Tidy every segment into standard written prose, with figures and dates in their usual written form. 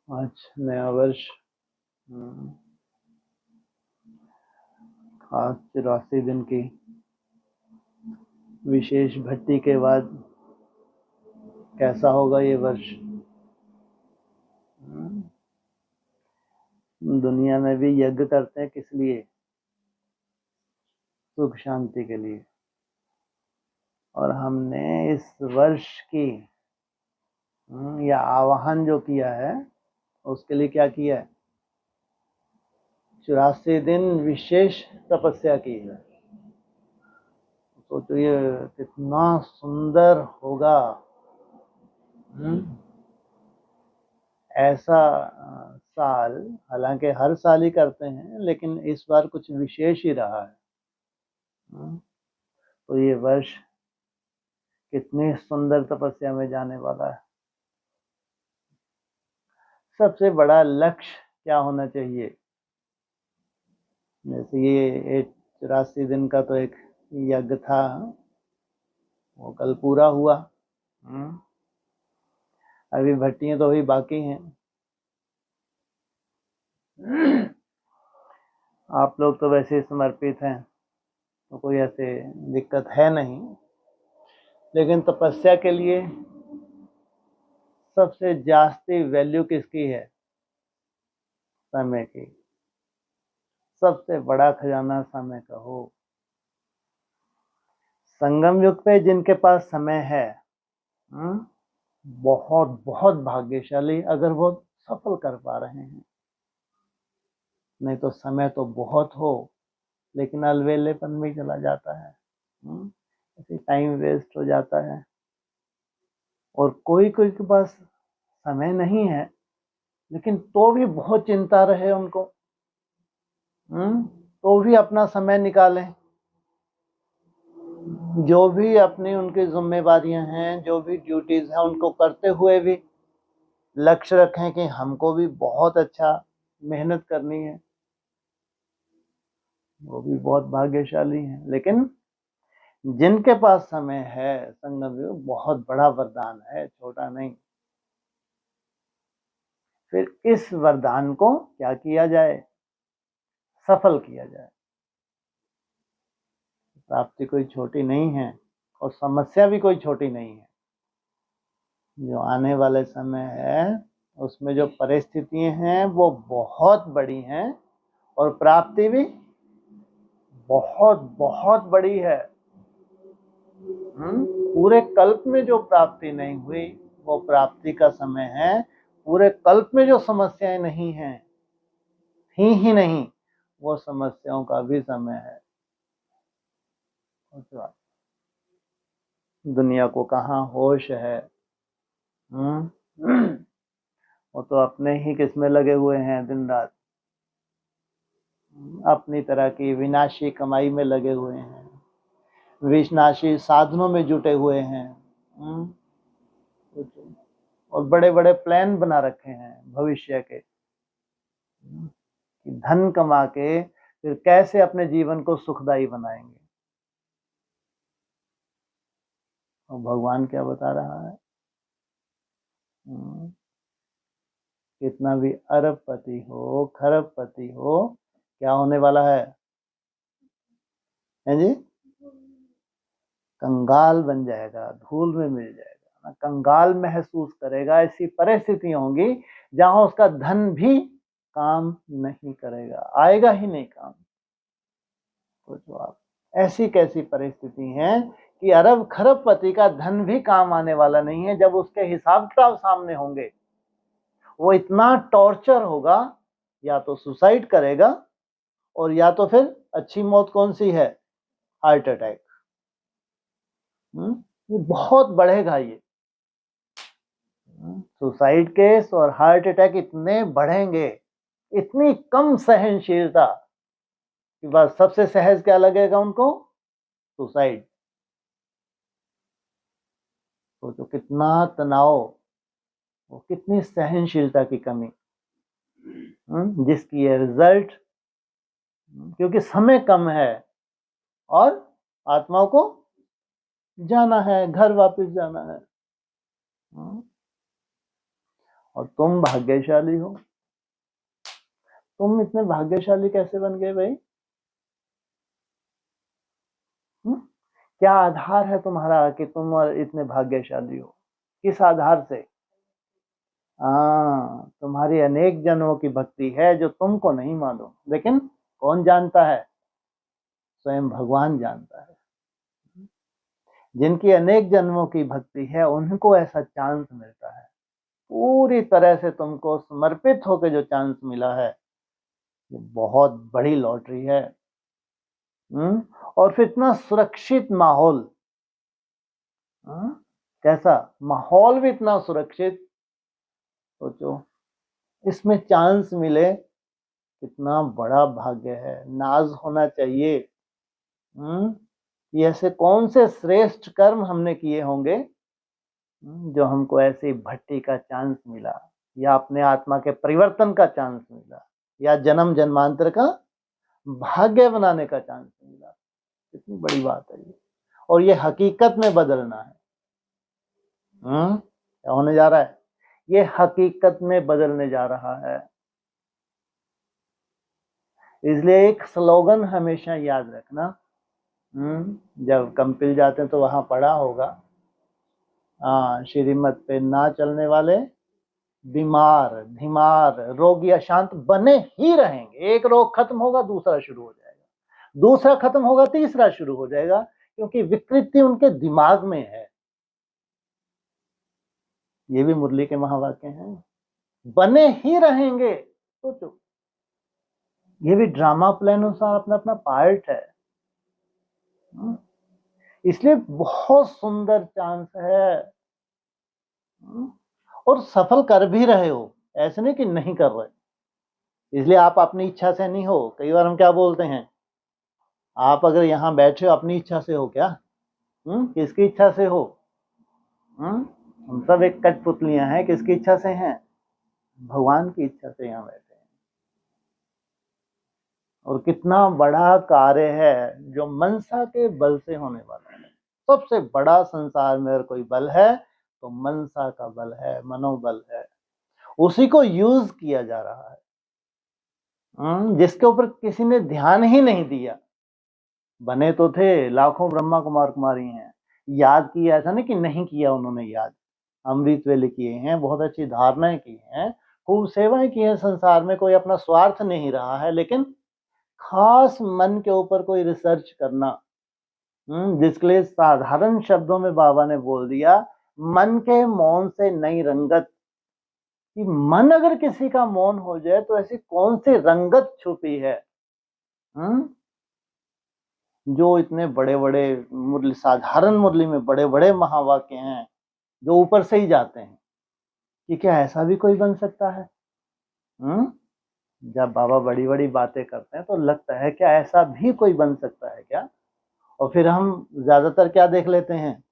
आज नया वर्ष, खास 84 दिन की विशेष भट्टी के बाद कैसा होगा ये वर्ष। दुनिया में भी यज्ञ करते हैं, किस लिए? सुख शांति के लिए। और हमने इस वर्ष की या आवाहन जो किया है उसके लिए क्या किया है? 84 दिन विशेष तपस्या की है। तो ये कितना सुंदर होगा। ऐसा साल, हालांकि हर साल ही करते हैं, लेकिन इस बार कुछ विशेष ही रहा है। तो ये वर्ष कितनी सुंदर तपस्या में जाने वाला है। सबसे बड़ा लक्ष्य क्या होना चाहिए? जैसे ये 84 दिन का तो एक यज्ञ था, वो कल पूरा हुआ। अभी भट्टियां तो अभी बाकी हैं। आप लोग तो वैसे समर्पित हैं, तो कोई ऐसे दिक्कत है नहीं, लेकिन तपस्या के लिए सबसे जास्ती वैल्यू किसकी है? समय की। सबसे बड़ा खजाना समय का हो। संगम युग पे जिनके पास समय है, बहुत बहुत भाग्यशाली, अगर वो सफल कर पा रहे हैं। नहीं तो समय तो बहुत हो, लेकिन अलवेलेपन में चला जाता है, ऐसे टाइम वेस्ट हो जाता है। और कोई कोई के पास समय नहीं है, लेकिन तो भी बहुत चिंता रहे उनको, तो भी अपना समय निकालें। जो भी अपनी उनकी जिम्मेवारियां हैं, जो भी ड्यूटीज हैं, उनको करते हुए भी लक्ष्य रखें कि हमको भी बहुत अच्छा मेहनत करनी है। वो भी बहुत भाग्यशाली हैं। लेकिन जिनके पास समय है, संगम युग बहुत बड़ा वरदान है, छोटा नहीं। फिर इस वरदान को क्या किया जाए? सफल किया जाए। प्राप्ति कोई छोटी नहीं है, और समस्या भी कोई छोटी नहीं है। जो आने वाले समय है उसमें जो परिस्थितियां हैं वो बहुत बड़ी हैं, और प्राप्ति भी बहुत बहुत बड़ी है। पूरे कल्प में जो प्राप्ति नहीं हुई वो प्राप्ति का समय है। पूरे कल्प में जो समस्याएं नहीं हैं, थी ही नहीं, वो समस्याओं का भी समय है। दुनिया को कहाँ होश है। वो तो अपने ही किस्में लगे हुए हैं, दिन रात अपनी तरह की विनाशी कमाई में लगे हुए हैं, विनाशी साधनों में जुटे हुए हैं, और बड़े बड़े प्लान बना रखे हैं भविष्य के, कि धन कमा के फिर कैसे अपने जीवन को सुखदायी बनाएंगे। और भगवान क्या बता रहा है? कितना भी अरबपति हो, खरबपति हो, क्या होने वाला है जी? कंगाल बन जाएगा, धूल में मिल जाएगा, कंगाल महसूस करेगा। ऐसी परिस्थितियां होंगी जहां उसका धन भी काम नहीं करेगा, आएगा ही नहीं काम। सोचो आप, ऐसी कैसी परिस्थिति है कि अरब खरबपति का धन भी काम आने वाला नहीं है। जब उसके हिसाब किताब सामने होंगे, वो इतना टॉर्चर होगा, या तो सुसाइड करेगा, और या तो फिर अच्छी मौत कौन सी है? Heart attack. ये बहुत बढ़ेगा। ये सुसाइड केस और हार्ट अटैक इतने बढ़ेंगे, इतनी कम सहनशीलता कि बस सबसे सहज क्या लगेगा उनको? सुसाइड। तो कितना तनाव, वो कितनी सहनशीलता की कमी, जिसकी ये रिजल्ट, क्योंकि समय कम है और आत्माओं को जाना है, घर वापस जाना है। और तुम भाग्यशाली हो। तुम इतने भाग्यशाली कैसे बन गए भाई? क्या आधार है तुम्हारा कि तुम इतने भाग्यशाली हो? किस आधार से? हाँ, तुम्हारी अनेक जन्मों की भक्ति है जो तुमको नहीं मालूम, लेकिन कौन जानता है? स्वयं भगवान जानता है। जिनकी अनेक जन्मों की भक्ति है उनको ऐसा चांस मिलता है। पूरी तरह से तुमको समर्पित होकर जो चांस मिला है, ये बहुत बड़ी लॉटरी है। और फिर इतना सुरक्षित माहौल। कैसा माहौल भी इतना सुरक्षित। सोचो, इसमें चांस मिले, कितना बड़ा भाग्य है। नाज होना चाहिए। ये ऐसे कौन से श्रेष्ठ कर्म हमने किए होंगे जो हमको ऐसी भट्टी का चांस मिला, या अपने आत्मा के परिवर्तन का चांस मिला, या जन्म जन्मांतर का भाग्य बनाने का चांस मिला। कितनी बड़ी बात है ये। और ये हकीकत में बदलना है। क्या होने जा रहा है? ये हकीकत में बदलने जा रहा है। इसलिए एक स्लोगन हमेशा याद रखना। जब कंपिल जाते हैं तो वहां पढ़ा होगा, श्रीमत पे ना चलने वाले बीमार धीमार रोगी अशांत बने ही रहेंगे। एक रोग खत्म होगा दूसरा शुरू हो जाएगा, दूसरा खत्म होगा तीसरा शुरू हो जाएगा, क्योंकि विकृति उनके दिमाग में है। ये भी मुरली के महावाक्य हैं। बने ही रहेंगे। सोचो, ये भी ड्रामा प्ले अनुसार अपना अपना पार्ट है। इसलिए बहुत सुंदर चांस है। और सफल कर भी रहे हो, ऐसे नहीं कि नहीं कर रहे। इसलिए आप अपनी इच्छा से नहीं हो। कई बार हम क्या बोलते हैं, आप अगर यहाँ बैठे हो अपनी इच्छा से हो क्या? किसकी इच्छा से हो? हम सब एक कठपुतलियां हैं। किसकी इच्छा से हैं? भगवान की इच्छा से यहाँ बैठे हैं। और कितना बड़ा कार्य है जो मनसा के बल से होने वाला है। सबसे बड़ा संसार में अगर कोई बल है तो मनसा का बल है, मनोबल है। उसी को यूज किया जा रहा है, जिसके ऊपर किसी ने ध्यान ही नहीं दिया। बने तो थे, लाखों ब्रह्मा कुमार कुमारी हैं, याद किया, ऐसा नहीं कि नहीं किया उन्होंने याद। अमृत वेले किए हैं, बहुत अच्छी धारणाएं की हैं, खूब सेवाएं की हैं संसार में। कोई अपना स्वार्थ नहीं रहा है, लेकिन खास मन के ऊपर कोई रिसर्च करना, जिसके लिए साधारण शब्दों में बाबा ने बोल दिया, मन के मौन से नई रंगत। कि मन अगर किसी का मौन हो जाए तो ऐसी कौन सी रंगत छुपी है? जो इतने बड़े बड़े मुरली, साधारण मुरली में बड़े बड़े महावाक्य हैं जो ऊपर से ही जाते हैं, कि क्या ऐसा भी कोई बन सकता है? जब बाबा बड़ी बड़ी बातें करते हैं तो लगता है क्या ऐसा भी कोई बन सकता है क्या? और फिर हम ज्यादातर क्या देख लेते हैं,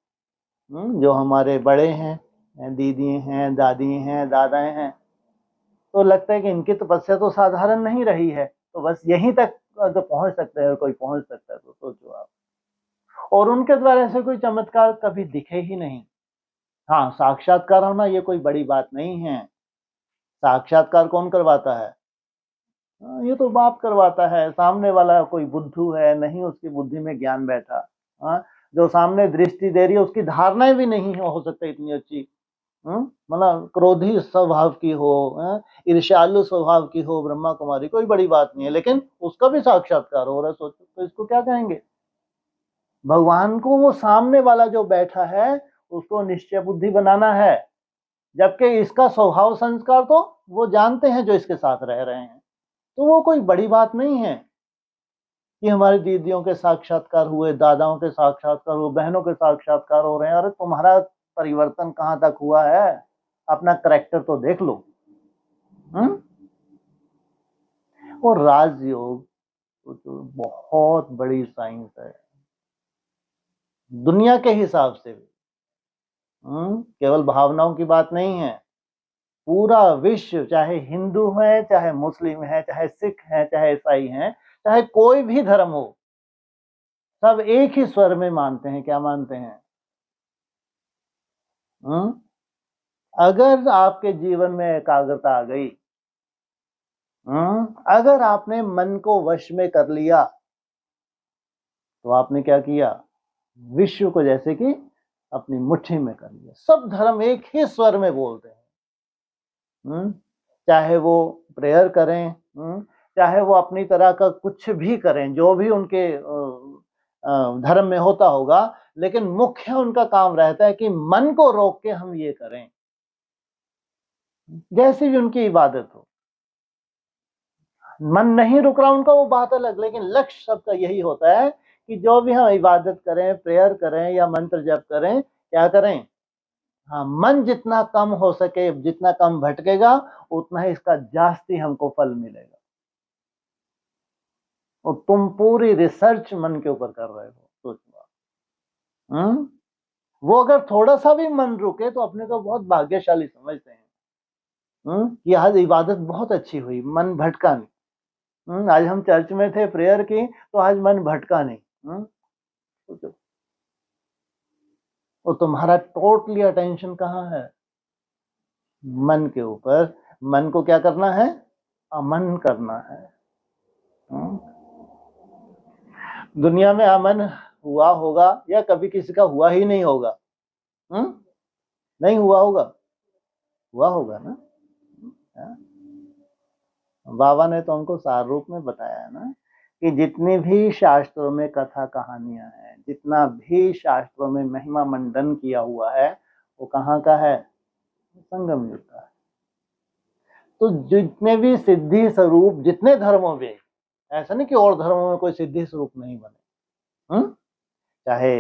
जो हमारे बड़े हैं, दीदी हैं, दादी हैं, दादाएं हैं, तो लगता है कि इनकी तपस्या तो साधारण नहीं रही है, तो बस यहीं तक तो पहुंच सकते हैं, कोई पहुंच सकता है तो सोचो आप। और उनके द्वारा ऐसे कोई चमत्कार कभी दिखे ही नहीं। हाँ, साक्षात्कार होना ये कोई बड़ी बात नहीं है। साक्षात्कार कौन करवाता है? ये तो बाप करवाता है। सामने वाला कोई बुद्धू है, नहीं उसकी बुद्धि में ज्ञान बैठा। जो सामने दृष्टि दे रही है उसकी धारणाएं भी नहीं हो सकता इतनी अच्छी। मतलब क्रोधी स्वभाव की हो, ईर्ष्यालु स्वभाव की हो ब्रह्मा कुमारी, कोई बड़ी बात नहीं है, लेकिन उसका भी साक्षात्कार हो रहा है। सोचो तो इसको क्या कहेंगे? भगवान को वो सामने वाला जो बैठा है उसको निश्चय बुद्धि बनाना है, जबकि इसका स्वभाव संस्कार तो वो जानते हैं जो इसके साथ रह रहे हैं। तो वो कोई बड़ी बात नहीं है कि हमारी दीदियों के साक्षात्कार हुए, दादाओं के साक्षात्कार हुए, बहनों के साक्षात्कार हो रहे हैं। अरे तुम्हारा परिवर्तन कहाँ तक हुआ है? अपना करैक्टर तो देख लो। और राजयोग तो बहुत बड़ी साइंस है दुनिया के हिसाब से भी। केवल भावनाओं की बात नहीं है। पूरा विश्व, चाहे हिंदू है, चाहे मुस्लिम है, चाहे सिख है, चाहे ईसाई है, चाहे कोई भी धर्म हो, सब एक ही स्वर में मानते हैं। क्या मानते हैं? अगर आपके जीवन में एकाग्रता आ गई, अगर आपने मन को वश में कर लिया, तो आपने क्या किया? विश्व को जैसे कि अपनी मुट्ठी में कर लिया। सब धर्म एक ही स्वर में बोलते हैं। चाहे वो प्रेयर करें, चाहे वो अपनी तरह का कुछ भी करें, जो भी उनके धर्म में होता होगा, लेकिन मुख्य उनका काम रहता है कि मन को रोक के हम ये करें, जैसी भी उनकी इबादत हो। मन नहीं रुक रहा उनका, वो बात अलग, लेकिन लक्ष्य सबका यही होता है कि जो भी हम इबादत करें, प्रेयर करें या मंत्र जप करें, क्या करें? हाँ, मन जितना कम हो सके, जितना कम भटकेगा, उतना ही इसका जास्ती हमको फल मिलेगा। और तुम पूरी रिसर्च मन के ऊपर कर रहे हो, सोचो। वो अगर थोड़ा सा भी मन रुके तो अपने को बहुत भाग्यशाली समझते हैं। कि आज इबादत बहुत अच्छी हुई, मन भटका नहीं। आज हम चर्च में थे, प्रेयर की, तो आज मन भटका नहीं। सोचो, तो तुम्हारा टोटली अटेंशन कहाँ है? मन के ऊपर। मन को क्या करना है? अमन करना है। दुनिया में अमन हुआ होगा या कभी किसी का हुआ ही नहीं होगा? नहीं हुआ होगा? हुआ होगा ना? बाबा ने तो हमको सार रूप में बताया है ना कि जितनी भी शास्त्रों में कथा कहानियां हैं, जितना भी शास्त्रों में महिमा मंडन किया हुआ है, वो कहाँ का है? संगम युग का है। तो जितने भी सिद्धि स्वरूप, जितने धर्मों में, ऐसा नहीं कि और धर्मों में कोई सिद्धि स्वरूप नहीं बने। चाहे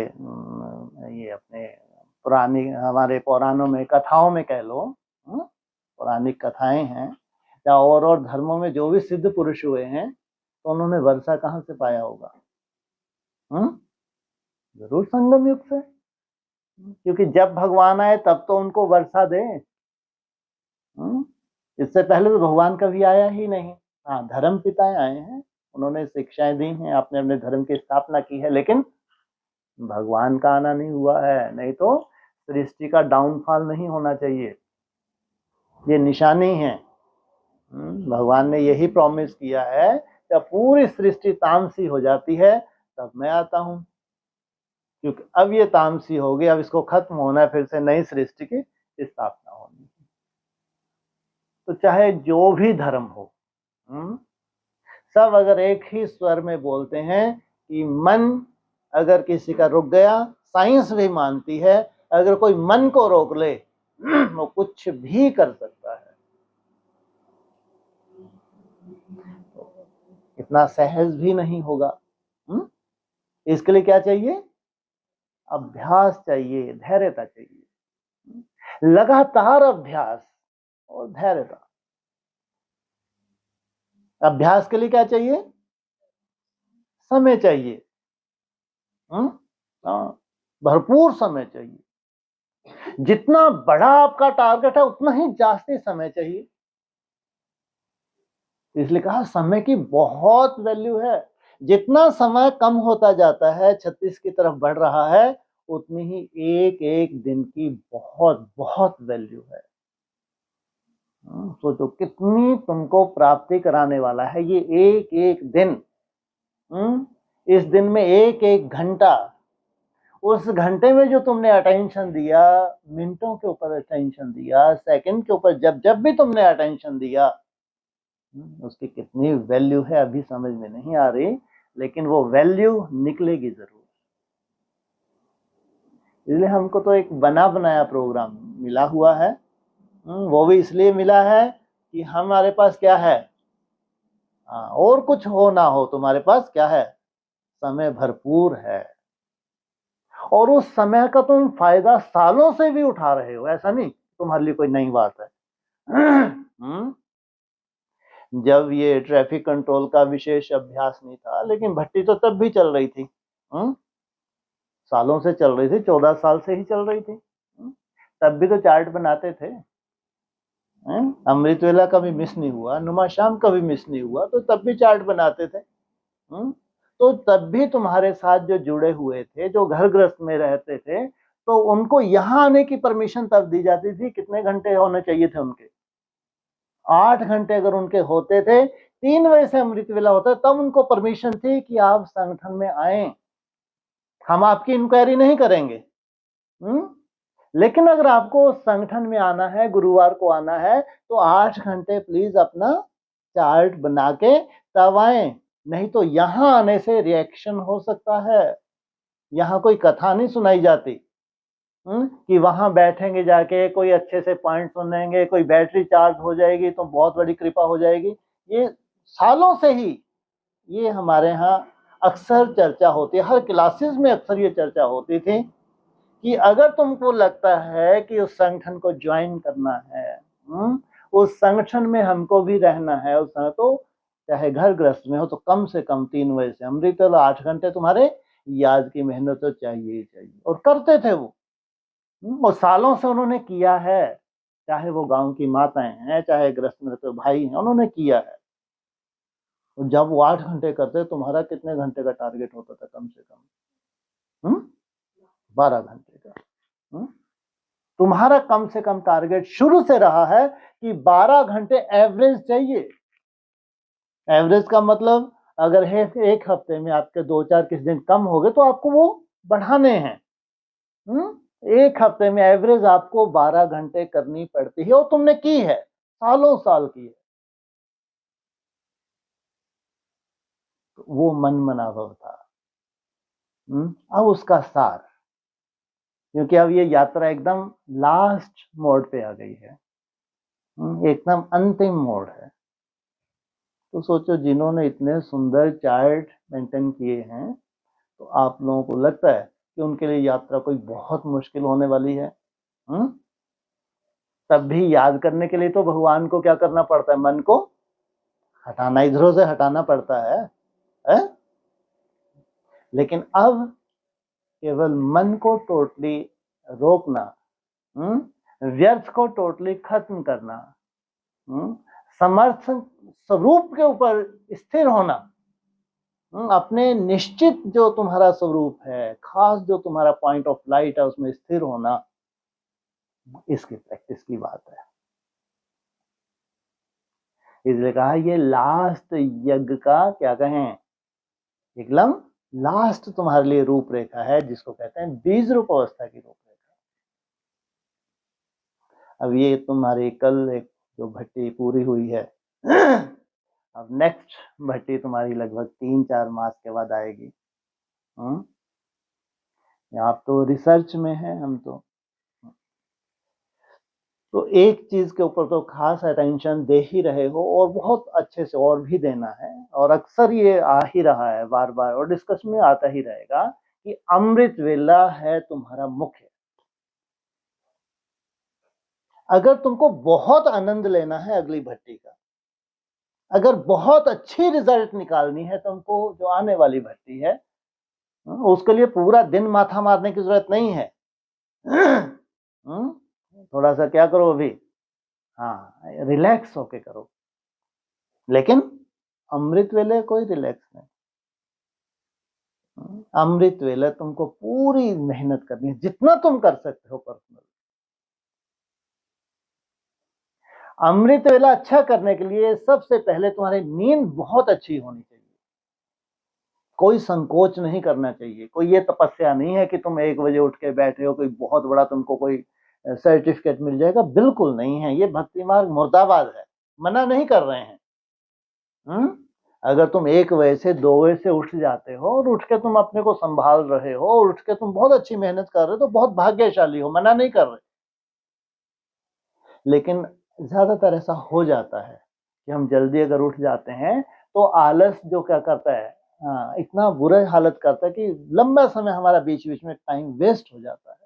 ये अपने पुरानी, हमारे पुराणों में, कथाओं में कह लो, पौराणिक कथाएं हैं, या और धर्मों में जो भी सिद्ध पुरुष हुए हैं, तो उन्होंने वर्षा कहाँ से पाया होगा? जरूर संगम युग से। क्योंकि जब भगवान आए तब तो उनको वर्षा दे। इससे पहले तो भगवान कभी आया ही नहीं। हाँ, धर्म पिताएं आए हैं, उन्होंने शिक्षाएं दी हैं, आपने अपने धर्म की स्थापना की है, लेकिन भगवान का आना नहीं हुआ है। नहीं तो सृष्टि का डाउनफॉल नहीं होना चाहिए, ये निशानी है। भगवान ने यही प्रॉमिस किया है, जब पूरी सृष्टि तामसी हो जाती है तब मैं आता हूं। क्योंकि अब ये तामसी हो गई, अब इसको खत्म होना है, फिर से नई सृष्टि की स्थापना होनी। तो चाहे जो भी धर्म हो, सब अगर एक ही स्वर में बोलते हैं कि मन अगर किसी का रुक गया, साइंस भी मानती है अगर कोई मन को रोक ले वो कुछ भी कर सकता है। इतना सहज भी नहीं होगा। इसके लिए क्या चाहिए? अभ्यास चाहिए, धैर्यता चाहिए, लगातार अभ्यास और धैर्यता। अभ्यास के लिए क्या चाहिए? समय चाहिए। भरपूर समय चाहिए। जितना बड़ा आपका टारगेट है, उतना ही जास्ती समय चाहिए। इसलिए कहा समय की बहुत वैल्यू है। जितना समय कम होता जाता है, 36 की तरफ बढ़ रहा है, उतनी ही एक एक दिन की बहुत बहुत वैल्यू है। सोचो कितनी तुमको प्राप्ति कराने वाला है ये एक एक दिन। इस दिन में एक एक घंटा, उस घंटे में जो तुमने अटेंशन दिया, मिनटों के ऊपर अटेंशन दिया, सेकंड के ऊपर जब जब भी तुमने अटेंशन दिया, उसकी कितनी वैल्यू है अभी समझ में नहीं आ रही, लेकिन वो वैल्यू निकलेगी जरूर। इसलिए हमको तो एक बना बनाया प्रोग्राम मिला हुआ है। वो भी इसलिए मिला है कि हमारे पास क्या है, और कुछ हो ना हो, तुम्हारे पास क्या है? समय भरपूर है। और उस समय का तुम फायदा सालों से भी उठा रहे हो, ऐसा नहीं तुम्हारे लिए कोई नई बात है। जब ये ट्रैफिक कंट्रोल का विशेष अभ्यास नहीं था, लेकिन भट्टी तो तब भी चल रही थी, सालों से चल रही थी, 14 साल से ही चल रही थी। तब भी तो चार्ट बनाते थे। अमृत वेला कभी मिस नहीं हुआ, नुमा शाम कभी मिस नहीं हुआ, तो तब भी चार्ट बनाते थे। तो तब भी तुम्हारे साथ जो जुड़े हुए थे, जो घर गृहस्थ में रहते थे, तो उनको यहाँ आने की परमिशन तब दी जाती थी, कितने घंटे होने चाहिए थे उनके, 8 घंटे अगर उनके होते थे, 3 बजे से अमृत वेला होता है, तब उनको परमिशन थी कि आप संगठन में आए, हम आपकी इंक्वायरी नहीं करेंगे। लेकिन अगर आपको संगठन में आना है, गुरुवार को आना है, तो 8 घंटे प्लीज अपना चार्ट बना के तब आए, नहीं तो यहां आने से रिएक्शन हो सकता है। यहां कोई कथा नहीं सुनाई जाती कि वहां बैठेंगे जाके कोई अच्छे से पॉइंट सुनेंगे, कोई बैटरी चार्ज हो जाएगी तो बहुत बड़ी कृपा हो जाएगी। ये सालों से ही ये हमारे यहाँ अक्सर चर्चा होती है, हर क्लासेस में अक्सर ये चर्चा होती थी कि अगर तुमको लगता है कि उस संगठन को ज्वाइन करना है, उस संगठन में हमको भी रहना है, उस समय तो चाहे घर गृहस्थ में हो तो कम से कम 3 बजे से अमृत वेला 8 घंटे तुम्हारे याद की मेहनत तो चाहिए ही चाहिए। और करते थे वो, और सालों से उन्होंने किया है, चाहे वो गांव की माताएं हैं, चाहे गृहस्थ में रहते भाई हैं, उन्होंने किया है। तो जब वो 8 घंटे करते, तुम्हारा कितने घंटे का टारगेट होता था कम से कम? 12 घंटे का। तुम्हारा कम से कम टारगेट शुरू से रहा है कि 12 घंटे एवरेज चाहिए। एवरेज का मतलब अगर है एक हफ्ते में आपके 2-4 किस दिन कम हो गए तो आपको वो बढ़ाने हैं। एक हफ्ते में एवरेज आपको 12 घंटे करनी पड़ती है, और तुमने की है, सालों साल की है। तो वो मन मनाभव था। अब उसका सार, क्योंकि अब ये यात्रा एकदम लास्ट मोड पे आ गई है, एकदम अंतिम मोड है। तो सोचो, जिन्होंने इतने सुंदर चार्ट मेंटेन किए हैं, तो आप लोगों को लगता है कि उनके लिए यात्रा कोई बहुत मुश्किल होने वाली है? तब भी याद करने के लिए तो भगवान को क्या करना पड़ता है? मन को हटाना, इधरों से हटाना पड़ता है? लेकिन अब केवल मन को टोटली रोकना, व्यर्थ को टोटली खत्म करना, समर्थ स्वरूप के ऊपर स्थिर होना, अपने निश्चित जो तुम्हारा स्वरूप है, खास जो तुम्हारा पॉइंट ऑफ लाइट है, उसमें स्थिर होना, इसकी प्रैक्टिस की बात है। इसलिए कहा ये लास्ट यज्ञ का क्या कहें, एकदम लास्ट तुम्हारे लिए रूपरेखा है, जिसको कहते हैं बीज रूप अवस्था की रूपरेखा। अब ये तुम्हारी कल एक जो भट्टी पूरी हुई है, अब नेक्स्ट भट्टी तुम्हारी लगभग 3-4 मास के बाद आएगी। आप तो रिसर्च में है, हम तो एक चीज के ऊपर तो खास अटेंशन दे ही रहे हो, और बहुत अच्छे से और भी देना है, और अक्सर ये आ ही रहा है बार बार, और डिस्कशन में आता ही रहेगा कि अमृत वेला है तुम्हारा मुख्य। अगर तुमको बहुत आनंद लेना है अगली भट्टी का, अगर बहुत अच्छी रिजल्ट निकालनी है तुमको जो आने वाली भट्टी है, उसके लिए पूरा दिन माथा मारने की जरूरत नहीं है। थोड़ा सा क्या करो अभी, हाँ, रिलैक्स होके करो। लेकिन अमृत वेले कोई रिलैक्स नहीं, अमृत वेले तुमको पूरी मेहनत करनी है, जितना तुम कर सकते हो पर्सनल। अमृत वेला अच्छा करने के लिए सबसे पहले तुम्हारी नींद बहुत अच्छी होनी चाहिए, कोई संकोच नहीं करना चाहिए। कोई ये तपस्या नहीं है कि तुम 1 बजे उठ के बैठे हो, कोई बहुत बड़ा तुमको कोई सर्टिफिकेट मिल जाएगा, बिल्कुल नहीं है। ये भक्ति मार्ग मुर्दाबाद है, मना नहीं कर रहे हैं। अगर तुम 1 बजे से 2 बजे से उठ जाते हो, और उठ के तुम अपने को संभाल रहे हो, और उठ के तुम बहुत अच्छी मेहनत कर रहे हो, तो बहुत भाग्यशाली हो, मना नहीं कर रहे। लेकिन ज्यादातर ऐसा हो जाता है कि हम जल्दी अगर उठ जाते हैं तो आलस जो क्या करता है, इतना बुरा हालत करता है कि लंबा समय हमारा बीच बीच में टाइम वेस्ट हो जाता है,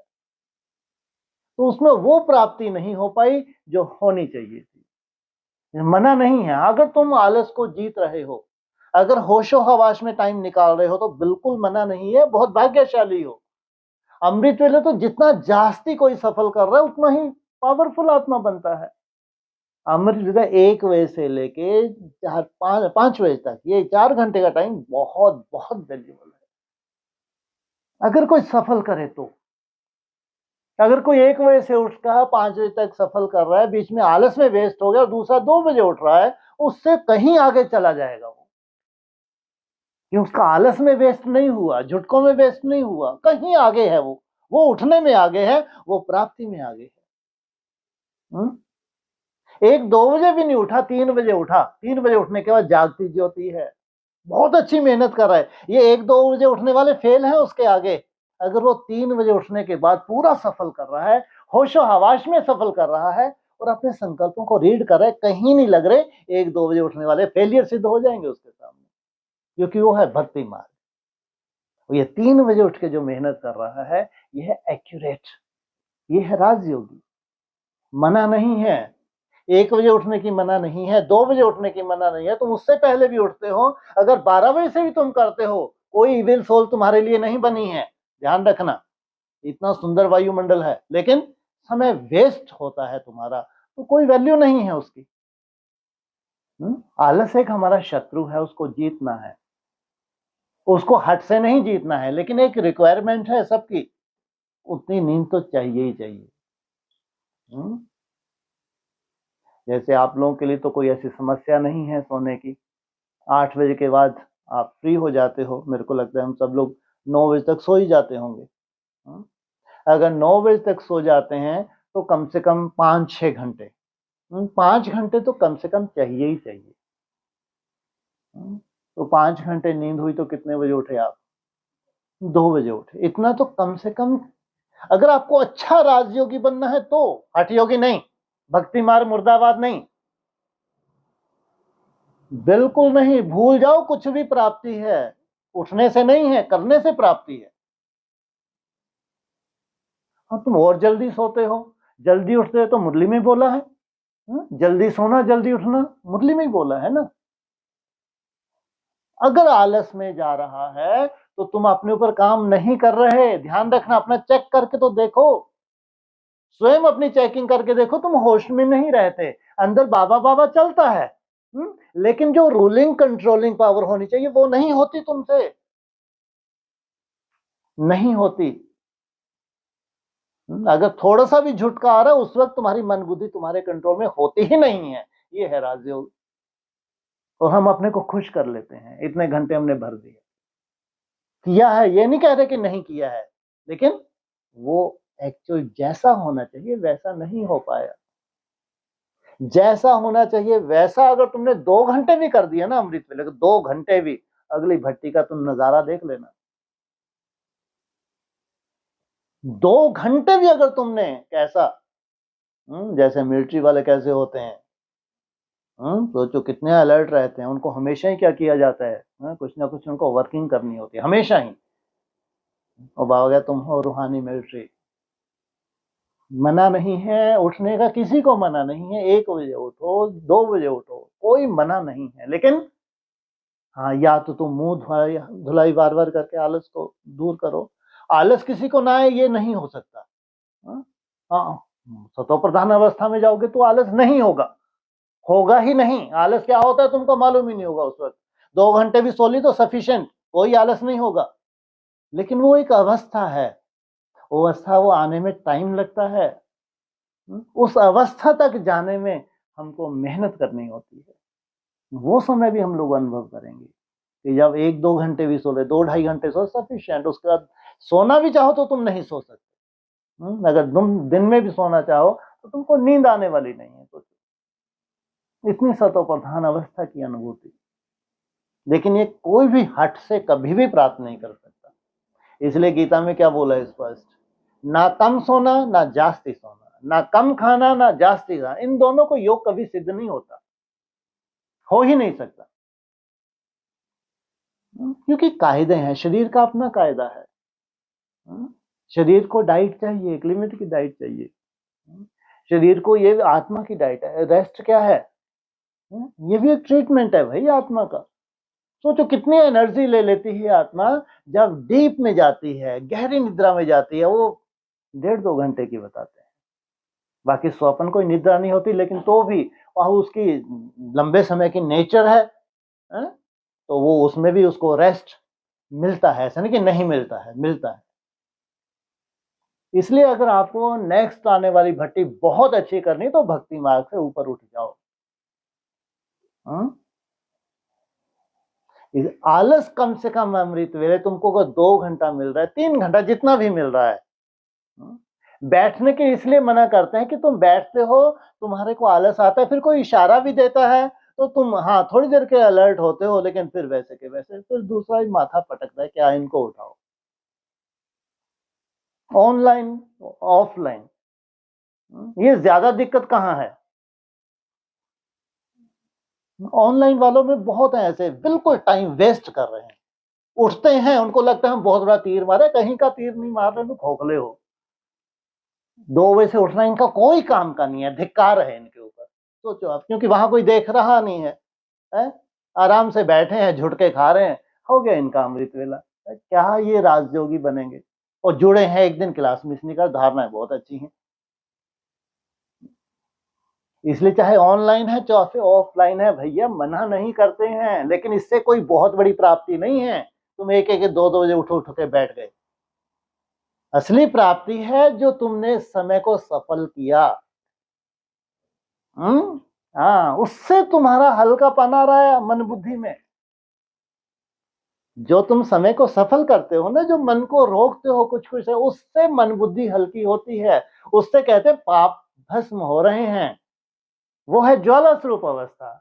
तो उसमें वो प्राप्ति नहीं हो पाई जो होनी चाहिए थी। मना नहीं है, अगर तुम आलस को जीत रहे हो, अगर होशो हवास में टाइम निकाल रहे हो, तो बिल्कुल मना नहीं है, बहुत भाग्यशाली हो। अमृत वेले तो जितना जास्ती कोई सफल कर रहा है, उतना ही पावरफुल आत्मा बनता है। अमृत वेला 1 बजे से लेके 4-5 बजे तक, ये 4 घंटे का टाइम बहुत बहुत वैल्यूबल है, अगर कोई सफल करे तो। अगर कोई 1 बजे से उठता है 5 बजे तक सफल कर रहा है, बीच में आलस में वेस्ट हो गया और दूसरा 2 बजे उठ रहा है, उससे कहीं आगे चला जाएगा वो। कि उसका आलस में वेस्ट नहीं हुआ, झुटकों में वेस्ट नहीं हुआ, कहीं आगे है वो उठने में आगे है, वो प्राप्ति में आगे है। 1-2 बजे भी नहीं उठा, 3 बजे उठा, 3 बजे उठने के बाद जागती ज्योति है, बहुत अच्छी मेहनत कर रहा है। ये 1-2 बजे उठने वाले फेल हैं उसके आगे। अगर वो 3 बजे उठने के बाद पूरा सफल कर रहा है, होशो हवास में सफल कर रहा है और अपने संकल्पों को रीड कर रहा है, कहीं नहीं लग रहे 1-2 बजे उठने वाले फेलियर सिद्ध हो जाएंगे उसके सामने, क्योंकि वो है भक्ति मार्ग। ये 3 बजे उठ के जो मेहनत कर रहा है, ये है एक्यूरेट, ये है राजयोगी। मना नहीं है, 1 बजे उठने की मना नहीं है, 2 बजे उठने की मना नहीं है, तुम उससे पहले भी उठते हो, अगर 12 बजे से भी तुम करते हो, कोई इविल सोल तुम्हारे लिए नहीं बनी है, ध्यान रखना। इतना सुंदर वायुमंडल है, लेकिन समय वेस्ट होता है तुम्हारा, तो कोई वैल्यू नहीं है उसकी। आलस एक हमारा शत्रु है, उसको जीतना है, उसको हट से नहीं जीतना है, लेकिन एक रिक्वायरमेंट है सबकी, उतनी नींद तो चाहिए ही चाहिए। जैसे आप लोगों के लिए तो कोई ऐसी समस्या नहीं है सोने की, 8 बजे के बाद आप फ्री हो जाते हो, मेरे को लगता है हम सब लोग 9 बजे तक सो ही जाते होंगे। अगर 9 बजे तक सो जाते हैं तो कम से कम 5-6 घंटे, 5 घंटे तो कम से कम चाहिए ही चाहिए। तो 5 घंटे नींद हुई तो कितने बजे उठे आप? 2 बजे उठे, इतना तो कम से कम। अगर आपको अच्छा राजयोगी बनना है तो, हठ योगी नहीं, भक्ति मार्ग मुर्दाबाद नहीं, बिल्कुल नहीं, भूल जाओ कुछ भी प्राप्ति है, उठने से नहीं है, करने से प्राप्ति है। हाँ, तुम और जल्दी सोते हो, जल्दी उठते हो, तो मुरली में बोला है, जल्दी सोना जल्दी उठना, मुरली में ही बोला है ना। अगर आलस में जा रहा है तो तुम अपने ऊपर काम नहीं कर रहे, ध्यान रखना, अपना चेक करके तो देखो, स्वयं अपनी चेकिंग करके देखो, तुम होश में नहीं रहते, अंदर बाबा बाबा चलता है, लेकिन जो रूलिंग कंट्रोलिंग पावर होनी चाहिए वो नहीं होती तुमसे, नहीं होती। अगर थोड़ा सा भी झुटका आ रहा है उस वक्त तुम्हारी मन बुद्धि तुम्हारे कंट्रोल में होती ही नहीं है, ये है राजयोग। और हम अपने को खुश कर लेते हैं, इतने घंटे हमने भर दिए, किया है, ये नहीं कह रहे कि नहीं किया है, लेकिन वो एक्चुअल जैसा होना चाहिए वैसा नहीं हो पाया। जैसा होना चाहिए वैसा अगर तुमने 2 घंटे भी कर दिया ना अमृत वेले, 2 घंटे भी, अगली भट्टी का तुम नजारा देख लेना। 2 घंटे भी अगर तुमने कैसा, जैसे मिलिट्री वाले कैसे होते हैं, सोचो कितने अलर्ट रहते हैं, उनको हमेशा ही क्या किया जाता है, कुछ ना कुछ उनको वर्किंग करनी होती है हमेशा ही। और बाबा तुम हो रूहानी मिलिट्री, मना नहीं है उठने का, किसी को मना नहीं है, 1 बजे उठो, 2 बजे उठो, कोई मना नहीं है, लेकिन हाँ, या तो तुम मुंह धुलाई बार बार करके आलस को दूर करो। आलस किसी को ना आए ये नहीं हो सकता। हाँ, सतो प्रधान अवस्था में जाओगे तो आलस नहीं होगा, होगा ही नहीं। आलस क्या होता है तुमको मालूम ही नहीं होगा उस वक्त, 2 घंटे भी सो ली तो सफिशिएंट, कोई आलस नहीं होगा। लेकिन वो एक अवस्था है, वो अवस्था वो आने में टाइम लगता है, उस अवस्था तक जाने में हमको मेहनत करनी होती है। वो समय भी हम लोग अनुभव करेंगे कि जब 1-2 घंटे भी सो ले, 2-2.5 घंटे सो सफिशिएंट, उसके बाद सोना भी चाहो तो तुम नहीं सो सकते। अगर तुम दिन में भी सोना चाहो तो तुमको नींद आने वाली नहीं है, तो इतनी सतो प्रधान अवस्था की अनुभूति। लेकिन ये कोई भी हट से कभी भी प्राप्त नहीं कर सकता। इसलिए गीता में क्या बोला है स्पष्ट, ना कम सोना ना जास्ती सोना, ना कम खाना ना जास्ती खाना, इन दोनों को योग कभी सिद्ध नहीं होता, हो ही नहीं सकता। क्योंकि कायदे हैं, शरीर का अपना कायदा है। शरीर को डाइट चाहिए, एक लिमिट की डाइट चाहिए। शरीर को, ये आत्मा की डाइट है, रेस्ट क्या है, ये भी एक ट्रीटमेंट है भाई आत्मा का। सोचो कितनी एनर्जी ले लेती है आत्मा जब डीप में जाती है, गहरी निद्रा में जाती है, वो 1.5-2 घंटे की बताते हैं। बाकी स्वप्न कोई निद्रा नहीं होती, लेकिन तो भी वहां उसकी लंबे समय की नेचर है, तो वो उसमें भी उसको रेस्ट मिलता है, ऐसा नहीं कि नहीं मिलता है, मिलता है। इसलिए अगर आपको नेक्स्ट आने वाली भट्टी बहुत अच्छी करनी तो भक्ति मार्ग से ऊपर उठ जाओ। आलस कम से कम अमृत वेले तुमको अगर 2 घंटा मिल रहा है, 3 घंटा, जितना भी मिल रहा है, बैठने के इसलिए मना करते हैं कि तुम बैठते हो, तुम्हारे को आलस आता है, फिर कोई इशारा भी देता है तो तुम हाँ थोड़ी देर के अलर्ट होते हो, लेकिन फिर वैसे के वैसे फिर दूसरा ही माथा पटकता है, क्या इनको उठाओ। ऑनलाइन ऑफलाइन ये ज्यादा दिक्कत कहाँ है? ऑनलाइन वालों में बहुत है ऐसे, बिल्कुल टाइम वेस्ट कर रहे हैं। उठते हैं, उनको लगता है हम बहुत बड़ा तीर मारे, कहीं का तीर नहीं मार रहे, तो खोखले हो। 2 बजे से उठना इनका कोई काम का नहीं है, धिक्कार है इनके ऊपर। सोचो आप, क्योंकि वहां कोई देख रहा नहीं है, है? आराम से बैठे हैं, झुटके खा रहे हैं, हो गया इनका अमृत वेला। क्या ये राजयोगी बनेंगे? और जुड़े हैं, एक दिन क्लास मिस नहीं कर, धारणाएं बहुत अच्छी हैं। इसलिए चाहे ऑनलाइन है चाहे ऑफलाइन है भैया, मना नहीं करते हैं, लेकिन इससे कोई बहुत बड़ी प्राप्ति नहीं है। तुम एक एक 2 बजे उठ उठ के बैठ गए। असली प्राप्ति है जो तुमने समय को सफल किया। हाँ, उससे तुम्हारा हल्कापन आ रहा है मन बुद्धि में। जो तुम समय को सफल करते हो ना, जो मन को रोकते हो कुछ कुछ है, उससे मन बुद्धि हल्की होती है। उससे कहते पाप भस्म हो रहे हैं। वो है ज्वाला स्वरूप अवस्था।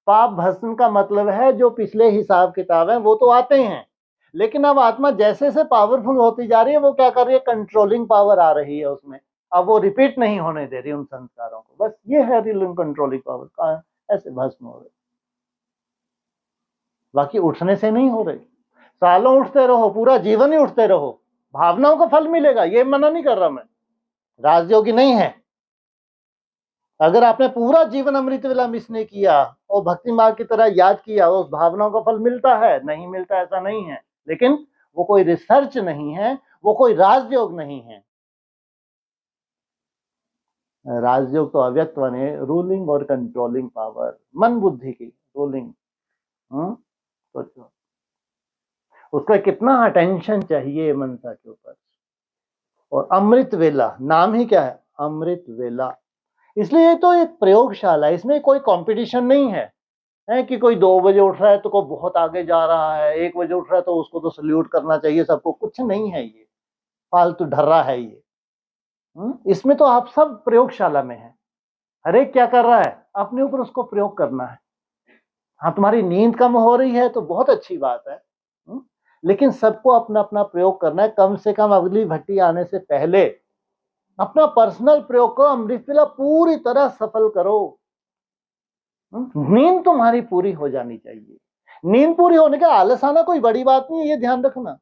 पाप भस्म का मतलब है जो पिछले हिसाब किताब है वो तो आते हैं, लेकिन अब आत्मा जैसे से पावरफुल होती जा रही है, वो क्या कर रही है, कंट्रोलिंग पावर आ रही है उसमें। अब वो रिपीट नहीं होने दे रही उन संस्कारों को, बस ये है रियल कंट्रोलिंग पावर का, ऐसे भस्म हो रहे। बाकी उठने से नहीं हो रहे। सालों उठते रहो, पूरा जीवन ही उठते रहो, भावनाओं का फल मिलेगा, ये मना नहीं कर रहा मैं, राजयोगी नहीं है। अगर आपने पूरा जीवन अमृत वेला मिस नहीं किया और भक्ति मार्ग की तरह याद किया, उस भावनाओं का फल मिलता है, नहीं मिलता ऐसा नहीं है, लेकिन वो कोई रिसर्च नहीं है, वो कोई राजयोग नहीं है। राजयोग तो अव्यक्त बने, रूलिंग और कंट्रोलिंग पावर, मन बुद्धि की रूलिंग। तो उसका कितना अटेंशन चाहिए मनसा के ऊपर। और अमृत वेला नाम ही क्या है, अमृत वेला। इसलिए तो एक प्रयोगशाला है, इसमें कोई कंपटीशन नहीं है कि कोई 2 बजे उठ रहा है तो कोई बहुत आगे जा रहा है, 1 बजे उठ रहा है तो उसको तो सल्यूट करना चाहिए सबको, कुछ नहीं है ये, फालतू ढर्रा है ये। इसमें तो आप सब प्रयोगशाला में है, हर एक क्या कर रहा है, अपने ऊपर उसको प्रयोग करना है। हाँ, तुम्हारी नींद कम हो रही है तो बहुत अच्छी बात है, लेकिन सबको अपना अपना प्रयोग करना है। कम से कम अगली भट्टी आने से पहले अपना पर्सनल प्रयोग करो, अमृत वेला पूरी तरह सफल करो। नींद तुम्हारी पूरी हो जानी चाहिए। नींद पूरी होने का आलस आना कोई बड़ी बात नहीं है, ये ध्यान रखना।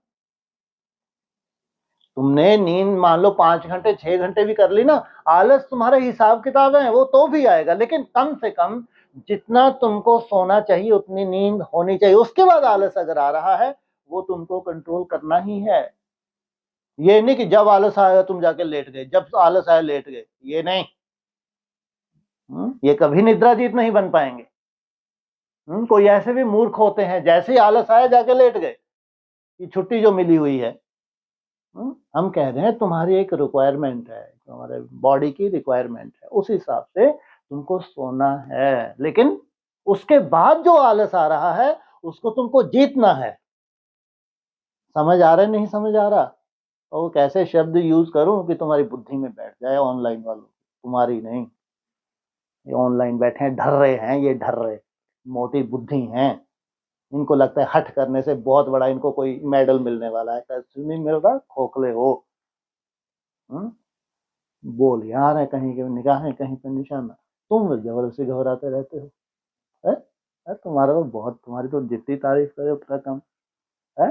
तुमने नींद मान लो 5 घंटे 6 घंटे भी कर ली ना, आलस तुम्हारे हिसाब किताब है वो तो भी आएगा, लेकिन कम से कम जितना तुमको सोना चाहिए उतनी नींद होनी चाहिए। उसके बाद आलस अगर आ रहा है वो तुमको कंट्रोल करना ही है। ये नहीं कि जब आलस आया तुम जाके लेट गए, जब आलस आया लेट गए, ये नहीं। ये कभी निद्रा जीत नहीं बन पाएंगे। कोई ऐसे भी मूर्ख होते हैं, जैसे ही आलस आया जाके लेट गए, ये छुट्टी जो मिली हुई है। हम कह रहे हैं तुम्हारी एक रिक्वायरमेंट है, तुम्हारे बॉडी की रिक्वायरमेंट है, उस हिसाब से तुमको सोना है, लेकिन उसके बाद जो आलस आ रहा है उसको तुमको जीतना है। समझ आ रहा है, नहीं समझ आ रहा? और कैसे शब्द यूज करूं कि तुम्हारी बुद्धि में बैठ जाए, ऑनलाइन वालों, तुम्हारी नहीं। ये ऑनलाइन बैठे हैं, ढर रहे हैं, ये ढर रहे मोटी बुद्धि हैं, इनको लगता है हट करने से बहुत बड़ा इनको कोई मेडल मिलने वाला है, नहीं मिल रहा, खोखले हो। बोल यार है, कहीं के निगाहें कहीं पे निशाना, तुम जबरदस्ती घबराते रहते हो। है? तुम्हारा तो बहुत, तुम्हारी तो जितनी तारीफ करे उतना कम है।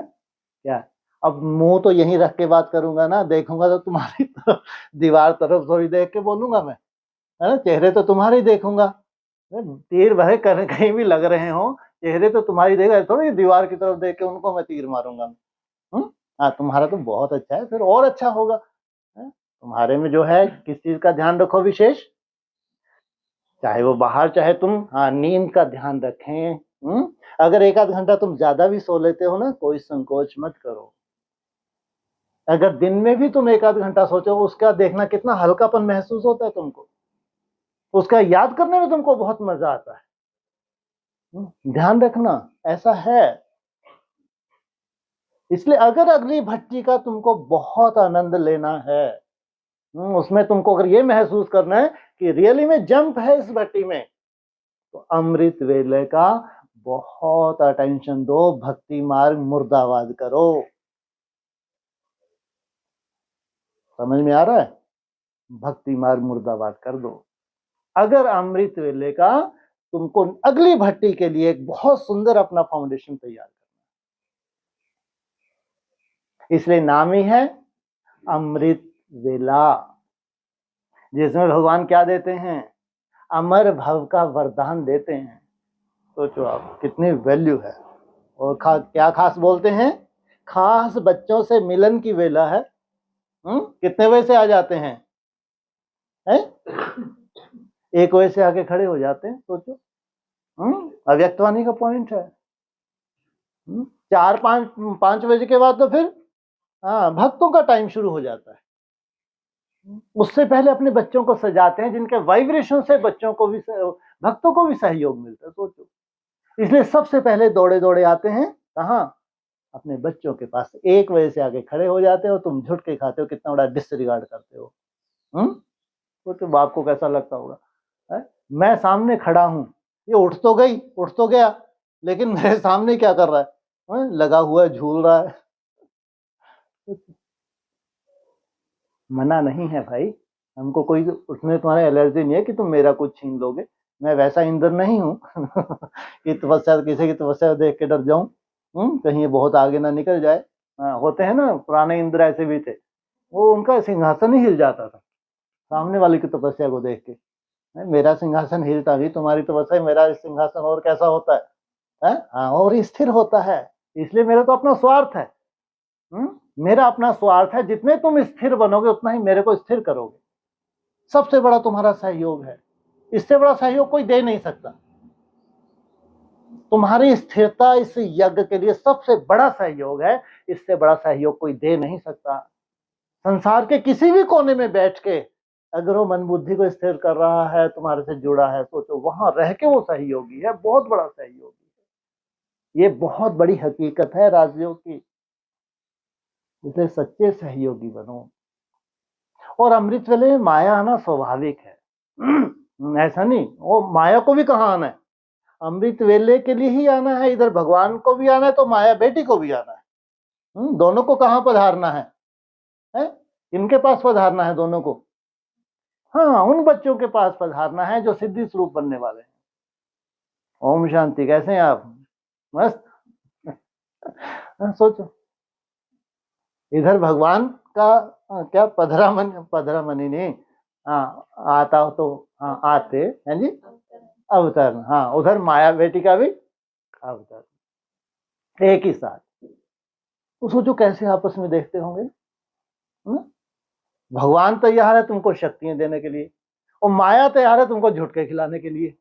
क्या अब मुंह तो यहीं रख के बात करूंगा ना, देखूंगा तो तुम्हारी तरफ, दीवार तरफ थोड़ी देख के बोलूंगा मैं, है ना? चेहरे तो तुम्हारे ही देखूंगा, तीर भले कहीं भी लग रहे हो, चेहरे तो तुम्हारी देखा, थोड़ी दीवार की तरफ देख के उनको मैं तीर मारूंगा। हाँ, तुम्हारा तो बहुत अच्छा है, फिर और अच्छा होगा। तुम्हारे में जो है किस चीज का ध्यान रखो विशेष, चाहे वो बाहर चाहे तुम, हाँ नींद का ध्यान रखें। अगर 1 आध घंटा तुम ज्यादा भी सो लेते हो ना, कोई संकोच मत करो। अगर दिन में भी तुम 1 आध घंटा सोचो, उसका देखना कितना हल्कापन महसूस होता है तुमको, उसका याद करने में तुमको बहुत मजा आता है। ध्यान रखना, ऐसा है। इसलिए अगर अगली भट्टी का तुमको बहुत आनंद लेना है, उसमें तुमको अगर ये महसूस करना है कि रियली में जंप है इस भट्टी में, तो अमृत वेले का बहुत अटेंशन दो, भक्ति मार्ग मुर्दाबाद करो। समझ में आ रहा है? भक्ति मार्ग मुर्दाबाद कर दो। अगर अमृत वेले का तुमको अगली भट्टी के लिए एक बहुत सुंदर अपना फाउंडेशन तैयार करना, इसलिए नाम ही है अमृत वेला, जिसमें भगवान क्या देते हैं? अमर भव का वरदान देते हैं। सोचो आप कितनी वैल्यू है। और क्या खास बोलते हैं? खास बच्चों से मिलन की वेला है। कितने बजे से आ जाते हैं? 1 बजे से आके खड़े हो जाते हैं। सोचो, अव्यक्तवाणी का पॉइंट है। 4-5 बजे के बाद तो फिर भक्तों का टाइम शुरू हो जाता है। उससे पहले अपने बच्चों को सजाते हैं, जिनके वाइब्रेशन से बच्चों को भी, भक्तों को भी सहयोग मिलता है। सोचो, इसलिए सबसे पहले दौड़े दौड़े आते हैं कहाँ? अपने बच्चों के पास। 1 बजे से आगे खड़े हो जाते हो, तुम झुट के खाते हो, कितना बड़ा डिसरिगार्ड करते हो। तो बाप को कैसा लगता होगा? मैं सामने खड़ा हूं, ये उठ तो गया, लेकिन मेरे सामने क्या कर रहा है? लगा हुआ है, झूल रहा है। मना नहीं है भाई, हमको कोई उसमें तुम्हारा एलर्जी नहीं है कि तुम मेरा कुछ छीन लोगे। मैं वैसा इंद्र नहीं हूँ कि तपस्या, किसी की तपस्या देख के डर जाऊं, कहीं ये बहुत आगे ना निकल जाए। होते हैं ना, पुराने इंद्र ऐसे भी थे, वो उनका सिंहासन ही हिल जाता था सामने वाले की तपस्या को देख के। मेरा सिंहासन हिलता भी, तुम्हारी तपस्या, मेरा सिंहासन और कैसा होता है? हाँ, और स्थिर होता है। इसलिए मेरा तो अपना स्वार्थ है। मेरा अपना स्वार्थ है, जितने तुम स्थिर बनोगे उतना ही मेरे को स्थिर करोगे। सबसे बड़ा तुम्हारा सहयोग है, इससे बड़ा सहयोग कोई दे नहीं सकता। तुम्हारी स्थिरता इस यज्ञ के लिए सबसे बड़ा सहयोग है, इससे बड़ा सहयोग कोई दे नहीं सकता। संसार के किसी भी कोने में बैठ के अगर वो मन बुद्धि को स्थिर कर रहा है, तुम्हारे से जुड़ा है, सोचो वहां रह के वो सहयोगी है, बहुत बड़ा सहयोगी है। ये बहुत बड़ी हकीकत है राजयोग की। इसलिए सच्चे सहयोगी बनो। और अमृत वेले में माया आना स्वाभाविक है। ऐसा नहीं, वो माया को भी कहाँ आना है? अमृत वेले के लिए ही आना है। इधर भगवान को भी आना है, तो माया बेटी को भी आना है। दोनों को कहाँ पधारना है? इनके पास पधारना है दोनों को। हाँ, उन बच्चों के पास पधारना है जो सिद्धि स्वरूप बनने वाले हैं। ओम शांति। कैसे हैं आप? मस्त। सोचो, इधर भगवान का क्या पधरामणि नहीं, आता हो तो आते हैं जी, अवतार। हाँ, उधर माया बेटी का भी अवतार, एक ही साथ। तो सोचो कैसे आपस में देखते होंगे। भगवान तैयार है तुमको शक्तियां देने के लिए, और माया तैयार है तुमको झुटके खिलाने के लिए।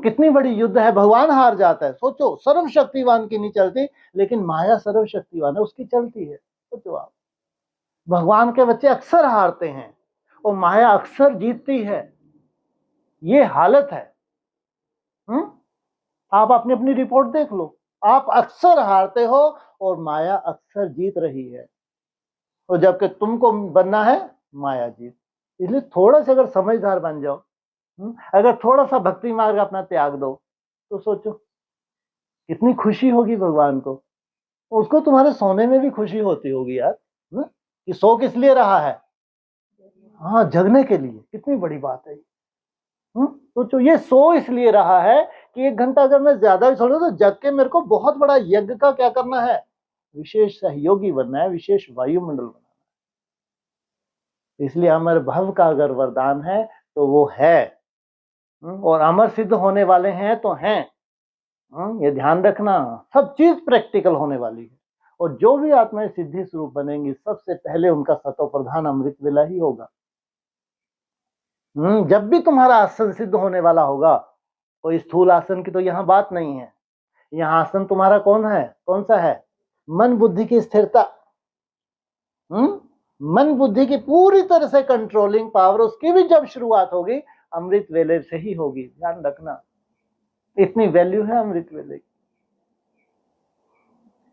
कितनी बड़ी युद्ध है। भगवान हार जाता है। सोचो, सर्वशक्तिवान की नहीं चलती, लेकिन माया सर्वशक्तिवान है, उसकी चलती है। सोचो आप, भगवान के बच्चे अक्सर हारते हैं और माया अक्सर जीतती है। ये हालत है। आप अपनी अपनी रिपोर्ट देख लो, आप अक्सर हारते हो और माया अक्सर जीत रही है। और जबकि तुमको बनना है माया जीत। इसलिए थोड़ा सा अगर समझदार बन जाओ, अगर थोड़ा सा भक्ति मार्ग अपना त्याग दो, तो सोचो कितनी खुशी होगी भगवान को। उसको तुम्हारे सोने में भी खुशी होती होगी यार, कि सो किस लिए रहा है? हाँ, जगने के लिए। कितनी बड़ी बात है। सोचो, ये सो इसलिए रहा है कि 1 घंटा अगर मैं ज्यादा भी सो लूं तो जग के मेरे को बहुत बड़ा यज्ञ का क्या करना है? विशेष सहयोगी बनना है, विशेष वायुमंडल बनाना है। इसलिए अमर भव का अगर वरदान है तो वो है, और अमर सिद्ध होने वाले हैं तो हैं। ये ध्यान रखना, सब चीज प्रैक्टिकल होने वाली है। और जो भी आत्माएं सिद्धि स्वरूप बनेंगी, सबसे पहले उनका सतो प्रधान अमृत वेला ही होगा। जब भी तुम्हारा आसन सिद्ध होने वाला होगा, कोई स्थूल आसन की तो यहाँ बात नहीं है। यहाँ आसन तुम्हारा कौन सा है? मन बुद्धि की स्थिरता। मन बुद्धि की पूरी तरह से कंट्रोलिंग पावर उसकी भी जब शुरुआत होगी अमृत वेले से ही होगी। ध्यान रखना, इतनी वैल्यू है अमृत वेले की।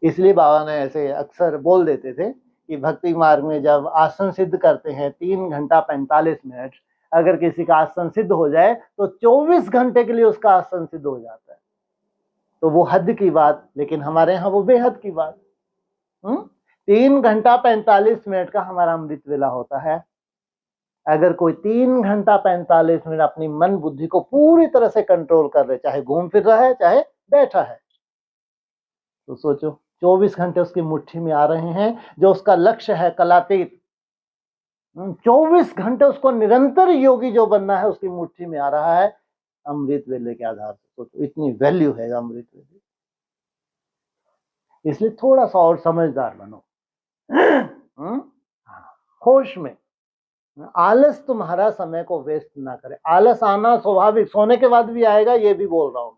इसलिए बाबा ने ऐसे अक्सर बोल देते थे कि भक्ति मार्ग में जब आसन सिद्ध करते हैं 3 घंटा 45 मिनट, अगर किसी का आसन सिद्ध हो जाए तो 24 घंटे के लिए उसका आसन सिद्ध हो जाता है। तो वो हद की बात, लेकिन हमारे यहाँ वो बेहद की बात। 3 घंटा 45 मिनट का हमारा अमृत वेला होता है। अगर कोई 3 घंटा 45 मिनट अपनी मन बुद्धि को पूरी तरह से कंट्रोल कर रहे, चाहे घूम फिर रहा है चाहे बैठा है, तो सोचो 24 घंटे उसकी मुट्ठी में आ रहे हैं। जो उसका लक्ष्य है कलातीत, 24 घंटे उसको निरंतर योगी जो बनना है उसकी मुट्ठी में आ रहा है अमृत वेले के आधार से। सोचो इतनी वैल्यू है अमृत वेले। इसलिए थोड़ा सा और समझदार बनो। होश में, आलस तुम्हारा समय को वेस्ट ना करे। आलस आना स्वाभाविक, सोने के बाद भी आएगा, ये भी बोल रहा हूं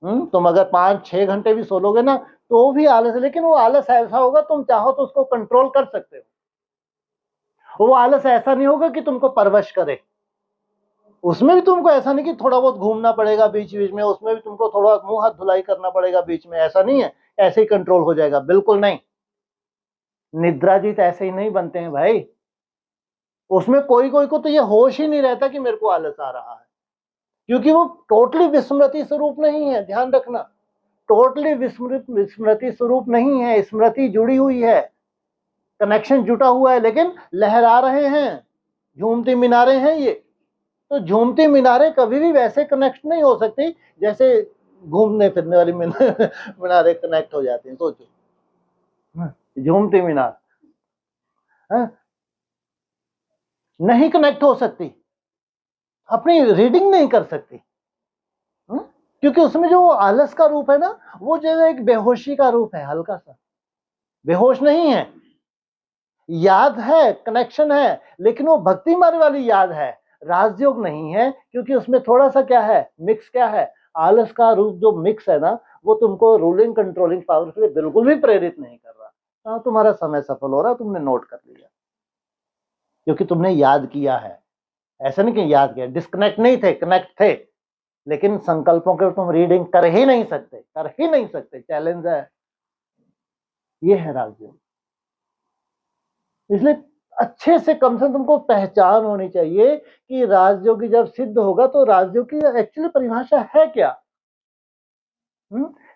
मैं। तुम अगर 5-6 घंटे भी सो लोगे ना तो भी आलस है, लेकिन वो आलस ऐसा होगा तुम चाहो तो उसको कंट्रोल कर सकते हो। वो आलस ऐसा नहीं होगा कि तुमको परवश करे। उसमें भी तुमको ऐसा नहीं कि थोड़ा बहुत घूमना पड़ेगा बीच बीच में, उसमें भी तुमको थोड़ा मुंह हाथ धुलाई करना पड़ेगा बीच में, ऐसा नहीं है ऐसे ही कंट्रोल हो जाएगा, बिल्कुल नहीं। निद्राजीत ऐसे ही नहीं बनते हैं भाई। उसमें कोई कोई को तो ये होश ही नहीं रहता कि मेरे को आलस आ रहा है, क्योंकि वो टोटली विस्मृति स्वरूप नहीं है। ध्यान रखना, टोटली विस्मृति स्वरूप नहीं है। स्मृति जुड़ी हुई है, कनेक्शन जुटा हुआ है, लेकिन लहरा रहे हैं, झूमती मीनारें हैं ये। तो झूमती मीनारें कभी भी वैसे कनेक्ट नहीं हो सकती जैसे घूमने फिरने वाली मीनारें कनेक्ट हो जाती हैं। सोचो, झूमती मीनार नहीं कनेक्ट हो सकती, अपनी रीडिंग नहीं कर सकती, क्योंकि उसमें जो आलस का रूप है ना, वो जैसे एक बेहोशी का रूप है, हल्का सा बेहोश नहीं है। याद है, कनेक्शन है, लेकिन वो भक्ति मार्ग वाली याद है, राजयोग नहीं है, क्योंकि उसमें थोड़ा सा क्या है, मिक्स क्या है, आलस का रूप जो मिक्स है ना, वो तुमको रूलिंग कंट्रोलिंग पावर के लिए बिल्कुल भी प्रेरित नहीं कर रहा। हाँ, तुम्हारा समय सफल हो रहा, तुमने नोट कर लिया क्योंकि तुमने याद किया है। ऐसा नहीं कि याद किया, डिस्कनेक्ट नहीं थे, कनेक्ट थे, लेकिन संकल्पों के तुम रीडिंग कर ही नहीं सकते, कर ही नहीं सकते, चैलेंज है। ये है राजयोग। इसलिए अच्छे से कम से कम तुमको पहचान होनी चाहिए कि राजयोगी जब सिद्ध होगा तो राजयोग की एक्चुअली परिभाषा है क्या।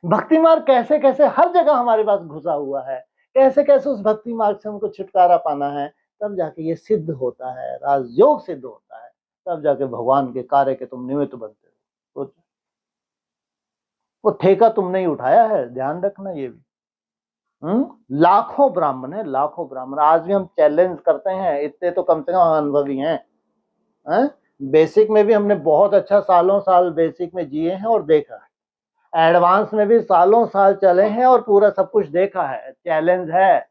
भक्ति मार्ग कैसे कैसे हर जगह हमारे पास घुसा हुआ है, कैसे कैसे उस भक्ति मार्ग से हमको छुटकारा पाना है, तब जाके ये सिद्ध होता है, राजयोग सिद्ध होता है, तब जाके भगवान के कार्य के तुम निमित्त बनते हो। तो वो ठेका तुमने ही उठाया है, ध्यान रखना ये भी। लाखों ब्राह्मण है, लाखों ब्राह्मण। आज भी हम चैलेंज करते हैं, इतने तो कम से कम अनुभवी हैं। बेसिक में भी हमने बहुत अच्छा सालों साल बेसिक में जिए हैं और देखा है, एडवांस में भी सालों साल चले हैं और पूरा सब कुछ देखा है। चैलेंज है,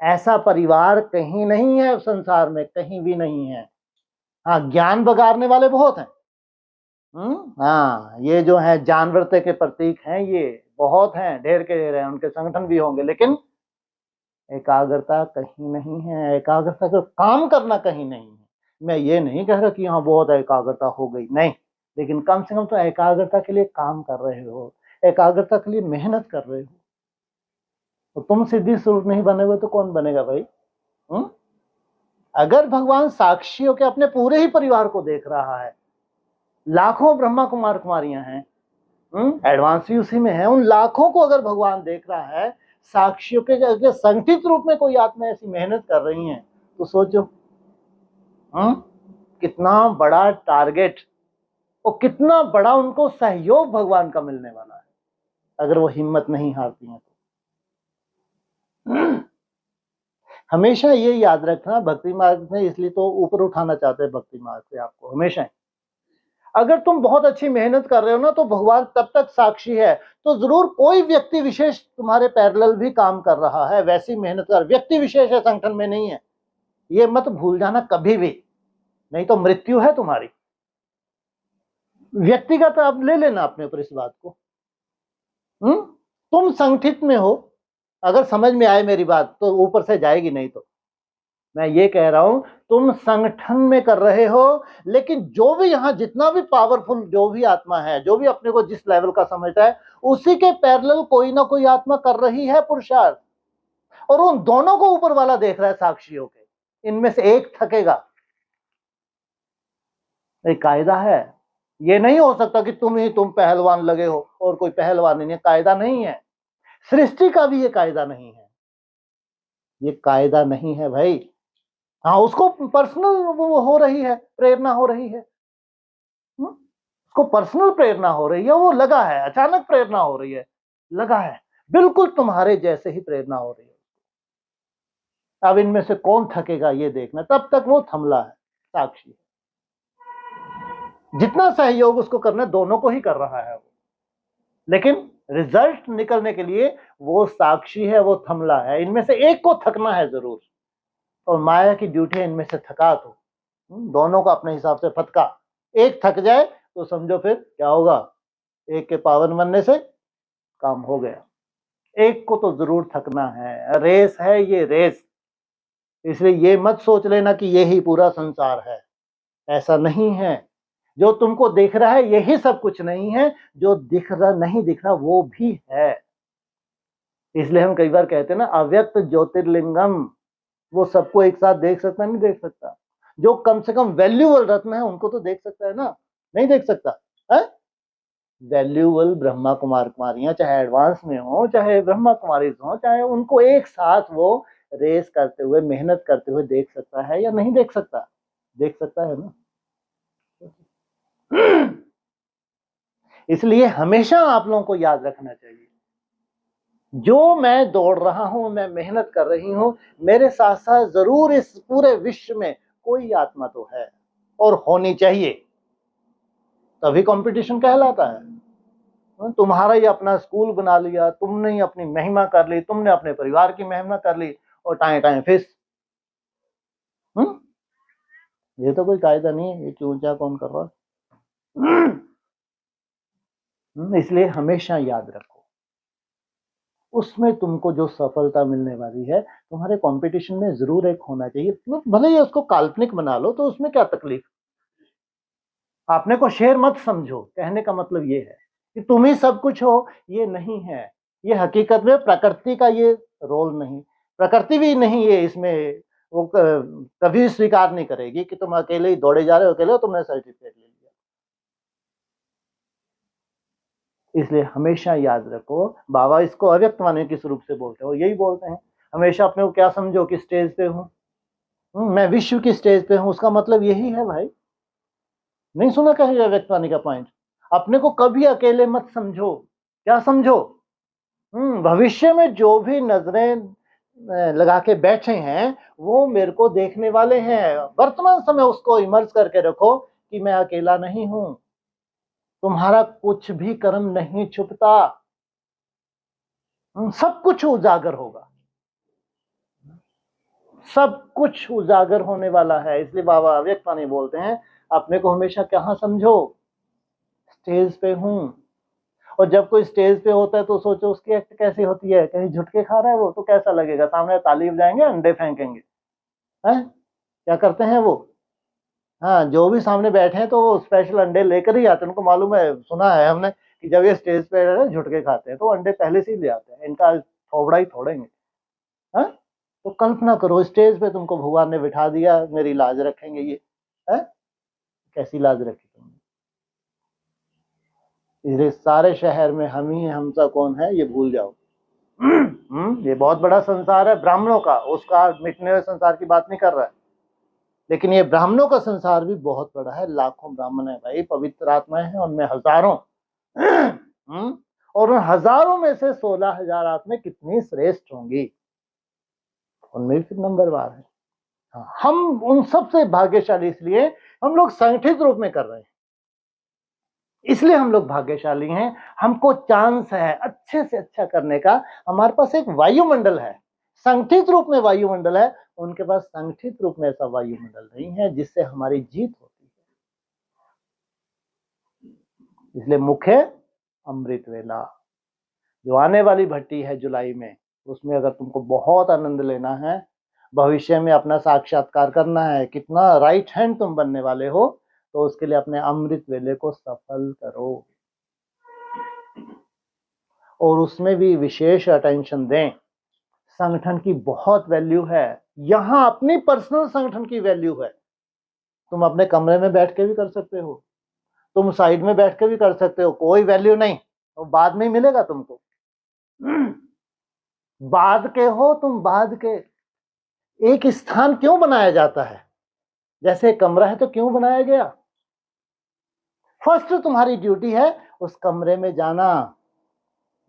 ऐसा परिवार कहीं नहीं है संसार में, कहीं भी नहीं है। हाँ, ज्ञान बगाड़ने वाले बहुत हैं। हाँ, ये जो है जानवरते के प्रतीक हैं, ये बहुत हैं, ढेर के ढेर हैं, उनके संगठन भी होंगे, लेकिन एकाग्रता कहीं नहीं है, एकाग्रता का काम करना कहीं नहीं है। मैं ये नहीं कह रहा कि हाँ बहुत एकाग्रता हो गई, नहीं, लेकिन कम से कम तो एकाग्रता के लिए काम कर रहे हो, एकाग्रता के लिए मेहनत कर रहे हो। तो तुम सिद्धि स्वरूप नहीं बनेगे तो कौन बनेगा भाई। अगर भगवान साक्षियों के अपने पूरे ही परिवार को देख रहा है, लाखों ब्रह्मा कुमार कुमारियां हैं, एडवांस भी उसी में है, उन लाखों को अगर भगवान देख रहा है, साक्षियों के अगर संगठित रूप में कोई आत्मा ऐसी मेहनत कर रही है, तो सोचो कितना बड़ा टारगेट और कितना बड़ा उनको सहयोग भगवान का मिलने वाला है, अगर वो हिम्मत नहीं हारती हैं तो। हमेशा ये याद रखना, भक्ति मार्ग में इसलिए तो ऊपर उठाना चाहते हैं भक्ति मार्ग से आपको हमेशा। अगर तुम बहुत अच्छी मेहनत कर रहे हो ना, तो भगवान तब तक साक्षी है, तो जरूर कोई व्यक्ति विशेष तुम्हारे पैरेलल भी काम कर रहा है, वैसी मेहनत कर, व्यक्ति विशेष है, संगठन में नहीं है, ये मत भूल जाना कभी भी, नहीं तो मृत्यु है तुम्हारी। व्यक्तिगत आप ले लेना अपने ऊपर इस बात को। तुम संगठित में हो, अगर समझ में आए मेरी बात तो ऊपर से जाएगी, नहीं तो मैं ये कह रहा हूं तुम संगठन में कर रहे हो, लेकिन जो भी यहां जितना भी पावरफुल जो भी आत्मा है, जो भी अपने को जिस लेवल का समझता है, उसी के पैरेलल कोई ना कोई आत्मा कर रही है पुरुषार्थ, और उन दोनों को ऊपर वाला देख रहा है साक्षियों के। इनमें से एक थकेगा, एक कायदा है। ये नहीं हो सकता कि तुम पहलवान लगे हो और कोई पहलवान नहीं है, कायदा नहीं है। सृष्टि का भी ये कायदा नहीं है, ये कायदा नहीं है भाई। हाँ, उसको पर्सनल वो हो रही है, प्रेरणा हो रही है, उसको पर्सनल प्रेरणा हो रही है, वो लगा है, अचानक प्रेरणा हो रही है, लगा है, बिल्कुल तुम्हारे जैसे ही प्रेरणा हो रही है। अब इनमें से कौन थकेगा ये देखना, तब तक वो थमला है, साक्षी है। जितना सहयोग उसको करना है दोनों को ही कर रहा है वो, लेकिन रिजल्ट निकलने के लिए वो साक्षी है, वो थमला है। इनमें से एक को थकना है जरूर, और माया की ड्यूटी है इनमें से थका तो दोनों को अपने हिसाब से फटका। एक थक जाए तो समझो फिर क्या होगा, एक के पावन बनने से काम हो गया। एक को तो जरूर थकना है, रेस है ये, रेस। इसलिए ये मत सोच लेना कि यही पूरा संसार है, ऐसा नहीं है। जो तुमको दिख रहा है यही सब कुछ नहीं है, जो दिख रहा नहीं दिख रहा वो भी है। इसलिए हम कई बार कहते हैं ना, अव्यक्त ज्योतिर्लिंगम, वो सबको एक साथ देख सकता नहीं देख सकता। जो कम से कम वैल्यूएबल रत्न है उनको तो देख सकता है ना, नहीं देख सकता है? वैल्यूएबल ब्रह्मा कुमार कुमारियां, चाहे एडवांस में हो चाहे ब्रह्मा कुमारी हो, चाहे उनको एक साथ वो रेस करते हुए, मेहनत करते हुए देख सकता है या नहीं देख सकता? देख सकता है ना। इसलिए हमेशा आप लोगों को याद रखना चाहिए, जो मैं दौड़ रहा हूं, मैं मेहनत कर रही हूं, मेरे साथ साथ जरूर इस पूरे विश्व में कोई आत्मा तो है और होनी चाहिए, तभी कंपटीशन कहलाता है। तुम्हारा ही अपना स्कूल बना लिया, तुमने ही अपनी महिमा कर ली, तुमने अपने परिवार की महिमा कर ली, और टाइम टाइम फिस। ये तो कोई कायदा नहीं है, ये चूचा कौन कर रहा है? इसलिए हमेशा याद रखो, उसमें तुमको जो सफलता मिलने वाली है, तुम्हारे कंपटीशन में जरूर एक होना चाहिए। भले ही उसको काल्पनिक बना लो, तो उसमें क्या तकलीफ। अपने को शेर मत समझो, कहने का मतलब ये है कि तुम ही सब कुछ हो, ये नहीं है। ये हकीकत में प्रकृति का ये रोल नहीं, प्रकृति भी नहीं है इसमें, वो कभी स्वीकार नहीं करेगी कि तुम अकेले ही दौड़े जा रहे हो, अकेले हो, तुमने सर्टिफिकेट ले लिया। इसलिए हमेशा याद रखो, बाबा इसको अव्यक्त माने किस रूप से बोलते हो, यही बोलते हैं हमेशा अपने को क्या समझो कि स्टेज पे हूँ, मैं विश्व की स्टेज पे हूँ, उसका मतलब यही है भाई। नहीं सुना कहीं अव्यक्त वाणी का पॉइंट? अपने को कभी अकेले मत समझो। क्या समझो? भविष्य में जो भी नजरें लगा के बैठे हैं वो मेरे को देखने वाले हैं। वर्तमान समय उसको इमर्ज करके रखो कि मैं अकेला नहीं हूं, तुम्हारा कुछ भी कर्म नहीं छुपता, सब कुछ उजागर होगा, सब कुछ उजागर होने वाला है। इसलिए बाबा अव्यक्त वाणी बोलते हैं, अपने को हमेशा कहाँ समझो, स्टेज पे हूं। और जब कोई स्टेज पे होता है तो सोचो उसकी एक्ट कैसी होती है, कहीं झुटके खा रहा है वो तो कैसा लगेगा, सामने ताली बजाएंगे, अंडे फेंकेंगे, हैं? क्या करते हैं वो? हाँ, जो भी सामने बैठे हैं तो वो स्पेशल अंडे लेकर ही आते हैं, उनको मालूम है, सुना है हमने कि जब ये स्टेज पे झुटके खाते हैं तो अंडे पहले से ही ले आते हैं, इनका थोबड़ा ही फोड़ेंगे। हाँ, तो कल्पना करो स्टेज पे तुमको भगवान ने बिठा दिया, मेरी लाज रखेंगे ये, है? कैसी लाज रखी तुमने? इसलिए सारे शहर में हम ही हैं, हमसा कौन है ये भूल जाओ। ये बहुत बड़ा संसार है ब्राह्मणों का, उसका मिटने हुए संसार की बात नहीं कर रहा है, लेकिन ये ब्राह्मणों का संसार भी बहुत बड़ा है, लाखों ब्राह्मण है भाई, पवित्र आत्माएं हैं उनमें हजारों। और उन हजारों में से 16,000 आत्माएं कितनी श्रेष्ठ होंगी, उनमें भी फिर नंबरवार है। हाँ, हम उन सबसे भाग्यशाली, इसलिए हम लोग संगठित रूप में कर रहे हैं, इसलिए हम लोग भाग्यशाली हैं। हमको चांस है अच्छे से अच्छा करने का, हमारे पास एक वायुमंडल है, संगठित रूप में वायुमंडल है, उनके पास संगठित रूप में ऐसा वायुमंडल नहीं है जिससे हमारी जीत होती है। इसलिए मुख्य अमृत वेला जो आने वाली भट्टी है जुलाई में, उसमें अगर तुमको बहुत आनंद लेना है, भविष्य में अपना साक्षात्कार करना है, कितना राइट हैंड तुम बनने वाले हो, तो उसके लिए अपने अमृत वेले को सफल करो और उसमें भी विशेष अटेंशन दें। संगठन की बहुत वैल्यू है, यहाँ अपनी पर्सनल संगठन की वैल्यू है। तुम अपने कमरे में बैठ के भी कर सकते हो, तुम साइड में बैठ के भी कर सकते हो, कोई वैल्यू नहीं, तो बाद में ही मिलेगा तुमको। बाद के हो तुम, बाद के। एक स्थान क्यों बनाया जाता है? जैसे कमरा है तो क्यों बनाया गया? फर्स्ट तुम्हारी ड्यूटी है उस कमरे में जाना,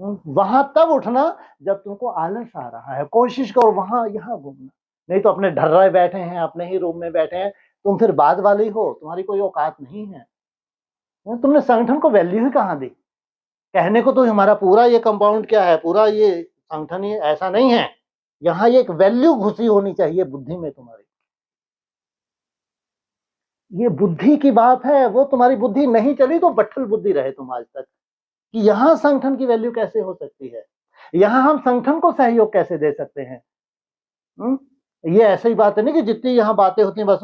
वहां तब उठना जब तुमको आलस आ रहा है। कोशिश करो वहां यहाँ घूमना, नहीं तो अपने ढर्राए बैठे हैं, अपने ही रूम में बैठे हैं, तुम फिर बाद वाले ही हो, तुम्हारी कोई औकात नहीं है। तुमने संगठन को वैल्यू ही कहाँ दी? कहने को तो हमारा पूरा ये कंपाउंड क्या है, पूरा ये संगठन ही ऐसा नहीं है। यहाँ ये एक वैल्यू घुसी होनी चाहिए बुद्धि में तुम्हारी। ये बुद्धि की बात है, वो तुम्हारी बुद्धि नहीं चली तो बट्ठल बुद्धि रहे तुम आज तक, कि यहाँ संगठन की वैल्यू कैसे हो सकती है, यहाँ हम संगठन को सहयोग कैसे दे सकते हैं। ये ऐसी बात है नहीं कि जितनी यहाँ बातें होती हैं बस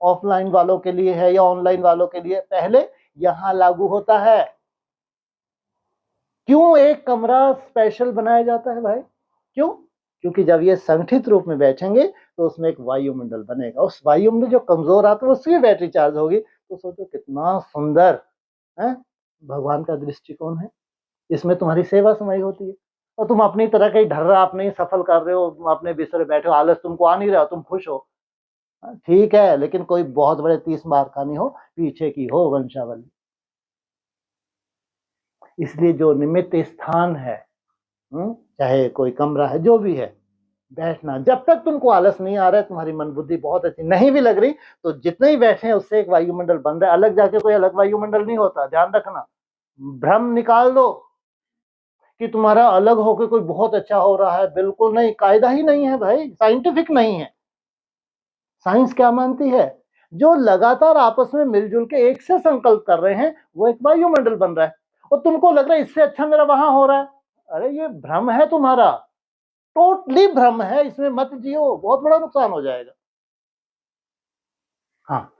ऑफलाइन वालों के लिए है या ऑनलाइन वालों के लिए, पहले यहाँ लागू होता है। क्यों एक कमरा स्पेशल बनाया जाता है भाई? क्यों? क्योंकि जब ये संगठित रूप में बैठेंगे तो उसमें एक वायुमंडल बनेगा, उस वायुमंडल जो कमजोर आता है उसकी बैटरी चार्ज होगी, तो सोचो कितना सुंदर है भगवान का दृष्टिकोण है। इसमें तुम्हारी सेवा समाई होती है और तुम अपनी तरह का ही ढर्रा अपने ही सफल कर रहे हो, तुम अपने बिस्तर बैठे हो, आलस तुमको आ नहीं रहा, तुम खुश हो, ठीक है, लेकिन कोई बहुत बड़े 30 मार का नहीं हो, पीछे की हो वंशावली। इसलिए जो निमित्त स्थान है, चाहे कोई कमरा है, जो भी है, बैठना, जब तक तुमको आलस नहीं आ रहा है, तुम्हारी मन बुद्धि बहुत अच्छी नहीं भी लग रही, तो जितने ही बैठे हैं उससे एक वायुमंडल बन रहा है। अलग जाके कोई अलग वायुमंडल नहीं होता, ध्यान रखना। भ्रम निकाल दो कि तुम्हारा अलग होकर कोई बहुत अच्छा हो रहा है, बिल्कुल नहीं, कायदा ही नहीं है भाई, साइंटिफिक नहीं है। साइंस क्या मानती है? जो लगातार आपस में मिलजुल के एक से संकल्प कर रहे हैं वो एक वायुमंडल बन रहा है, और तुमको लग रहा है इससे अच्छा मेरा वहां हो रहा है। अरे ये भ्रम है तुम्हारा, टोटली भ्रम है, इसमें मत जियो, बहुत बड़ा नुकसान हो जाएगा। हाँ,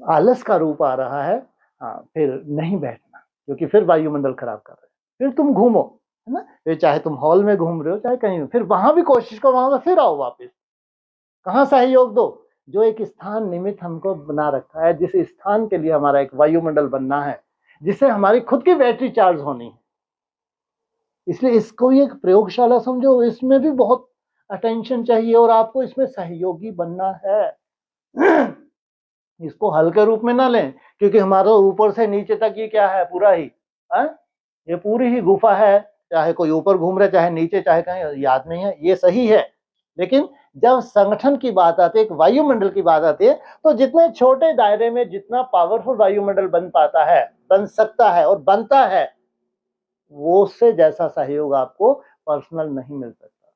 आलस का रूप आ रहा है, हाँ, फिर नहीं बैठना, क्योंकि फिर वायुमंडल खराब कर रहे हैं। फिर तुम घूमो, है ना, फिर चाहे तुम हॉल में घूम रहे हो चाहे कहीं, फिर वहां भी कोशिश करो, वहां से फिर आओ वापस। कहाँ सहयोग दो? जो एक स्थान निमित्त हमको बना रखा है, जिस स्थान के लिए हमारा एक वायुमंडल बनना है, जिससे हमारी खुद की बैटरी चार्ज होनी है। इसलिए इसको भी एक प्रयोगशाला समझो, इसमें भी बहुत अटेंशन चाहिए और आपको इसमें सहयोगी बनना है। इसको हल्के रूप में ना लें, क्योंकि हमारा ऊपर से नीचे तक ये क्या है, पूरा ही है, ये पूरी ही गुफा है, चाहे कोई ऊपर घूम रहा है चाहे नीचे चाहे कहीं, याद नहीं है, ये सही है। लेकिन जब संगठन की बात आती है, एक वायुमंडल की बात आती है, तो जितने छोटे दायरे में जितना पावरफुल वायुमंडल बन पाता है, बन सकता है और बनता है, वो उससे जैसा सहयोग आपको पर्सनल नहीं मिल सकता।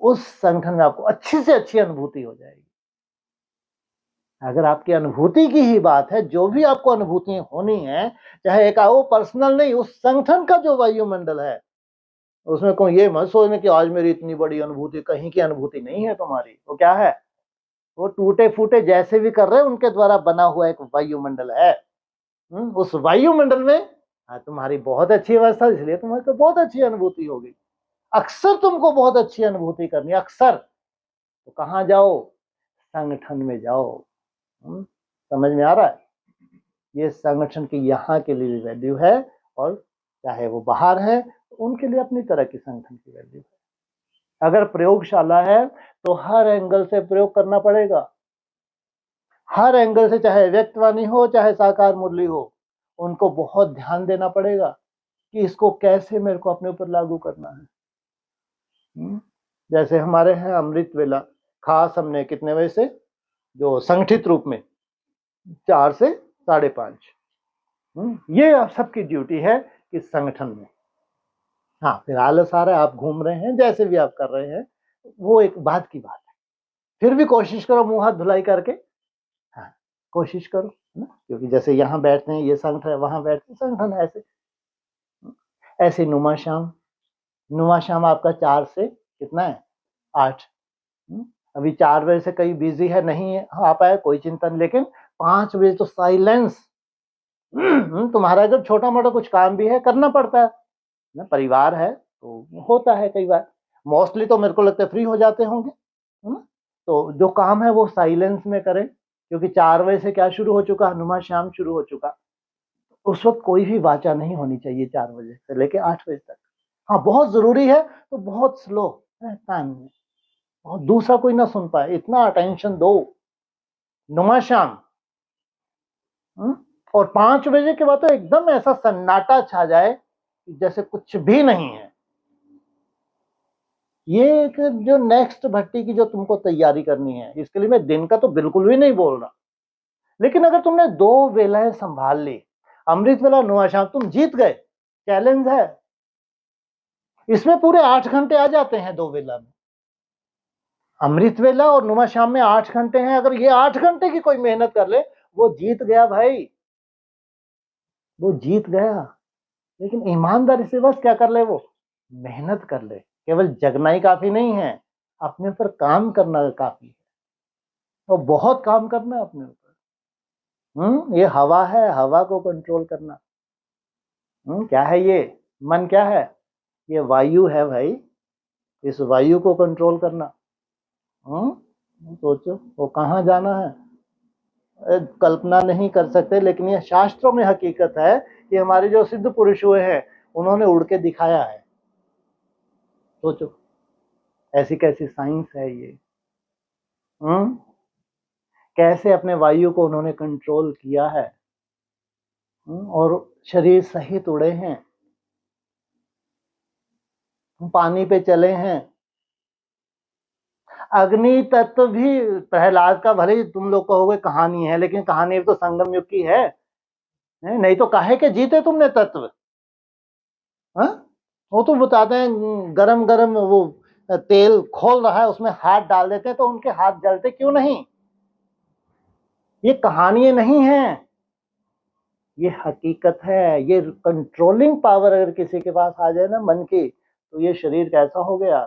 उस संगठन में आपको अच्छी से अच्छी अनुभूति हो जाएगी। अगर आपकी अनुभूति की ही बात है, जो भी आपको अनुभूति होनी है, चाहे एक वो पर्सनल नहीं, उस संगठन का जो वायुमंडल है, उसमें कोई ये मत सोचने कि आज मेरी इतनी बड़ी अनुभूति, कहीं की अनुभूति नहीं है तुम्हारी। वो क्या है? वो टूटे फूटे जैसे भी कर रहे हैं उनके द्वारा बना हुआ एक वायुमंडल है। उस वायुमंडल में तुम्हारी बहुत अच्छी अवस्था, इसलिए तुम्हारी तो बहुत अच्छी अनुभूति होगी। अक्सर तुमको बहुत अच्छी अनुभूति करनी है, अक्सर। तो कहाँ जाओ? संगठन में जाओ। समझ में आ रहा है? ये संगठन की यहाँ के लिए वैल्यू है, और चाहे वो बाहर है उनके लिए अपनी तरह की संगठन की वैल्यू है। अगर प्रयोगशाला है तो हर एंगल से प्रयोग करना पड़ेगा, हर एंगल से, चाहे व्यक्तवाणी हो चाहे साकार मुरली हो, उनको बहुत ध्यान देना पड़ेगा कि इसको कैसे मेरे को अपने ऊपर लागू करना है। जैसे हमारे हैं अमृत वेला, खास हमने कितने बजे से, जो संगठित रूप में 4 से 5:30, ये आप सबकी ड्यूटी है कि संगठन में। हाँ, फिर आलस आ रहा है, आप घूम रहे हैं, जैसे भी आप कर रहे हैं, वो एक बात की बात है। फिर भी कोशिश करो मुंह हाथ धुलाई करके, हाँ, कोशिश करो ना, क्योंकि जैसे यहाँ बैठते हैं ये संगठन है, वहां बैठते हैं संगठन, ऐसे ऐसे नुमा श्याम नुमा शाम आपका 4 से कितना है 8। अभी 4 बजे से कहीं बिजी है, नहीं आ पाया, कोई चिंता नहीं, लेकिन 5 बजे तो साइलेंस। तुम्हारा अगर छोटा मोटा कुछ काम भी है करना पड़ता है ना, परिवार है तो होता है कई बार, मोस्टली तो मेरे को लगता है फ्री हो जाते होंगे, है ना। तो जो काम है वो साइलेंस में करें, क्योंकि 4 बजे से क्या शुरू हो चुका, हनुमान शाम शुरू हो चुका। उस वक्त कोई भी वाचा नहीं होनी चाहिए 4 बजे से लेके 8 बजे तक। हाँ बहुत जरूरी है तो बहुत स्लो टाइम में, और दूसरा कोई ना सुन पाए इतना अटेंशन दो नुमा शाम। और 5 बजे के बाद तो एकदम ऐसा सन्नाटा छा जाए जैसे कुछ भी नहीं है। ये एक जो नेक्स्ट भट्टी की जो तुमको तैयारी करनी है, इसके लिए मैं दिन का तो बिल्कुल भी नहीं बोल रहा, लेकिन अगर तुमने 2 वेलाएं संभाल ली, अमृत वेला नुमा शाम, तुम जीत गए। चैलेंज है, इसमें पूरे 8 घंटे आ जाते हैं 2 वेला में। अमृत वेला और नुमा शाम में 8 घंटे हैं, अगर ये 8 घंटे की कोई मेहनत कर ले वो जीत गया भाई, वो जीत गया। लेकिन ईमानदारी से बस क्या कर ले, वो मेहनत कर ले। केवल जगना ही काफी नहीं है, अपने ऊपर काम करना काफी है, तो बहुत काम करना है अपने ऊपर। ये हवा है, हवा को कंट्रोल करना। क्या है ये, मन क्या है, ये वायु है भाई, इस वायु को कंट्रोल करना। सोचो वो कहाँ जाना है, कल्पना नहीं कर सकते, लेकिन ये शास्त्रों में हकीकत है कि हमारे जो सिद्ध पुरुष हुए हैं उन्होंने उड़ के दिखाया है। सोचो ऐसी कैसी साइंस है ये। कैसे अपने वायु को उन्होंने कंट्रोल किया है, और शरीर सहित उड़े हैं, पानी पे चले हैं। अग्नि तत्व भी प्रहलाद का भले ही तुम लोग कहोगे कहानी है, लेकिन कहानी तो संगम युग की है, नहीं तो काहे के जीते तुमने तत्व। हाँ वो तो बताते हैं गरम गरम वो तेल खोल रहा है उसमें हाथ डाल देते हैं तो उनके हाथ जलते क्यों नहीं। ये कहानियां नहीं है, ये हकीकत है। ये कंट्रोलिंग पावर अगर किसी के पास आ जाए ना मन की, तो ये शरीर कैसा हो गया।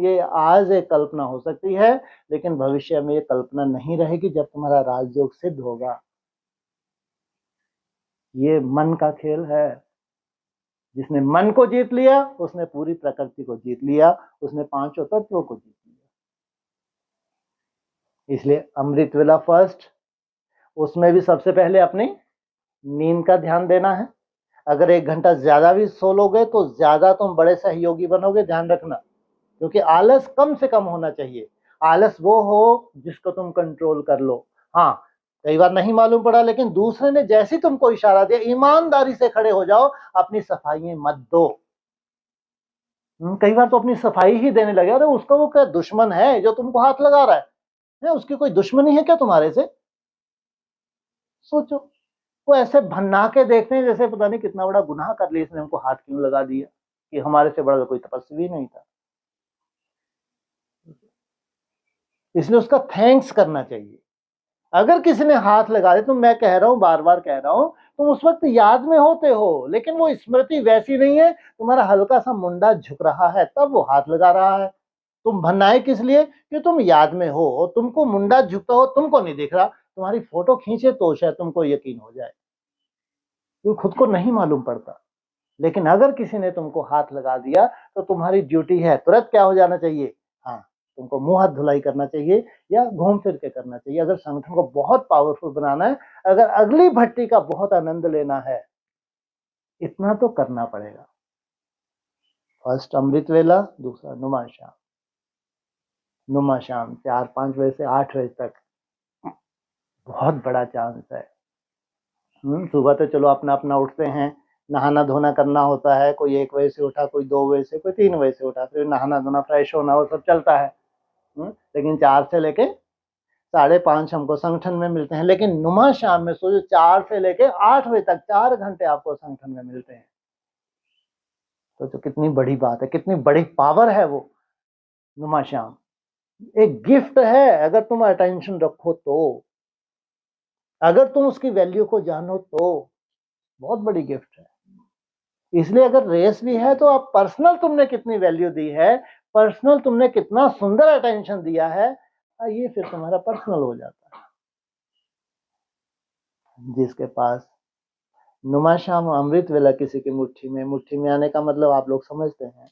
ये आज एक कल्पना हो सकती है, लेकिन भविष्य में ये कल्पना नहीं रहेगी जब तुम्हारा राजयोग सिद्ध होगा। ये मन का खेल है, जिसने मन को जीत लिया उसने पूरी प्रकृति को जीत लिया, उसने 5 तत्वों को जीत लिया। इसलिए अमृत वेला फर्स्ट, उसमें भी सबसे पहले अपनी नींद का ध्यान देना है। अगर 1 घंटा ज्यादा भी सो लोगे तो ज्यादा तुम बड़े सहयोगी बनोगे, ध्यान रखना, क्योंकि आलस कम से कम होना चाहिए। आलस वो हो जिसको तुम कंट्रोल कर लो। हाँ कई बार नहीं मालूम पड़ा, लेकिन दूसरे ने जैसे तुमको इशारा दिया ईमानदारी से खड़े हो जाओ, अपनी सफाई मत दो। कई बार तो अपनी सफाई ही देने लगे, अरे उसका वो क्या दुश्मन है जो तुमको हाथ लगा रहा है, उसकी कोई दुश्मनी है क्या तुम्हारे से। सोचो वो ऐसे भन्ना के देखते हैं जैसे पता नहीं कितना बड़ा गुनाह कर लिया, इसने हमको हाथ क्यों लगा दिया, कि हमारे से बड़ा कोई तपस्वी नहीं था। इसलिए उसका थैंक्स करना चाहिए। अगर किसी ने हाथ लगा दिया तो मैं कह रहा हूं, बार बार कह रहा हूं, तुम उस वक्त याद में होते हो, लेकिन वो स्मृति वैसी नहीं है, तुम्हारा हल्का सा मुंडा झुक रहा है तब वो हाथ लगा रहा है। तुम भन्नाए किस लिए, कि तुम याद में हो, और तुमको मुंडा झुकता हो तुमको नहीं दिख रहा, तुम्हारी फोटो खींचे तो शायद तुमको यकीन हो जाए, क्योंकि खुद को नहीं मालूम पड़ता। लेकिन अगर किसी ने तुमको हाथ लगा दिया तो तुम्हारी ड्यूटी है तुरंत क्या हो जाना चाहिए, हाँ तुमको मुंह हाथ धुलाई करना चाहिए या घूम फिर के करना चाहिए। अगर संगठन को बहुत पावरफुल बनाना है, अगर अगली भट्टी का बहुत आनंद लेना है, इतना तो करना पड़ेगा। फर्स्ट अमृत वेला, दूसरा नुमा शाम। नुमा शाम 4-5 बजे से 8 बजे तक बहुत बड़ा चांस है। सुबह तो चलो अपना अपना उठते हैं, नहाना धोना करना होता है, कोई 1 बजे से उठा, कोई 2 बजे से, कोई 3 बजे से उठा, फिर नहाना धोना फ्रेश होना वो सब चलता है। लेकिन 4 से लेके 5:30 हमको संगठन में मिलते हैं। लेकिन नुमा शाम में सोचो 4 से लेके 8 बजे तक 4 घंटे आपको संगठन में मिलते हैं। तो कितनी बड़ी बात है, कितनी बड़ी पावर है वो नुमा शाम। एक गिफ्ट है अगर तुम अटेंशन रखो तो, अगर तुम उसकी वैल्यू को जानो तो बहुत बड़ी गिफ्ट है। इसलिए अगर रेस भी है तो आप पर्सनल तुमने कितनी वैल्यू दी है, पर्सनल तुमने कितना सुंदर अटेंशन दिया है, ये फिर तुम्हारा पर्सनल हो जाता है। जिसके पास नुमाशाम अमृत वेला किसी की मुट्ठी में आने का मतलब आप लोग समझते हैं।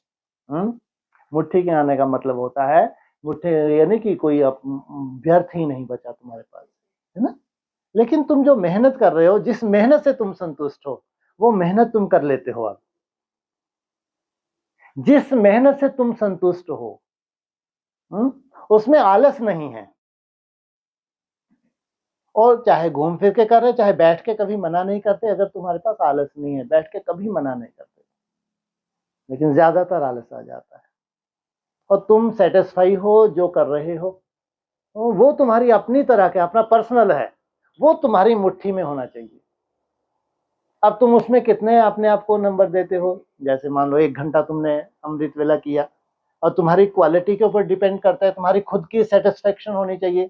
मुट्ठी के आने का मतलब होता है, मुट्ठी यानी कि कोई व्यर्थ ही नहीं बचा तुम्हारे पास, है ना। लेकिन तुम जो मेहनत कर रहे हो, जिस मेहनत से तुम संतुष्ट हो, वो मेहनत तुम कर लेते हो। अब जिस मेहनत से तुम संतुष्ट हो, उसमें आलस नहीं है। और चाहे घूम फिर के कर रहे, चाहे बैठ के, कभी मना नहीं करते। अगर तुम्हारे पास आलस नहीं है, बैठ के कभी मना नहीं करते, लेकिन ज्यादातर आलस आ जाता है। और तुम सेटिस्फाई हो जो कर रहे हो, वो तुम्हारी अपनी तरह के, अपना पर्सनल है, वो तुम्हारी मुट्ठी में होना चाहिए। अब तुम उसमें कितने अपने आप को नंबर देते हो? जैसे मान लो 1 घंटा तुमने अमृत वेला किया, और तुम्हारी क्वालिटी के ऊपर डिपेंड करता है, तुम्हारी खुद की सेटिस्फेक्शन होनी चाहिए।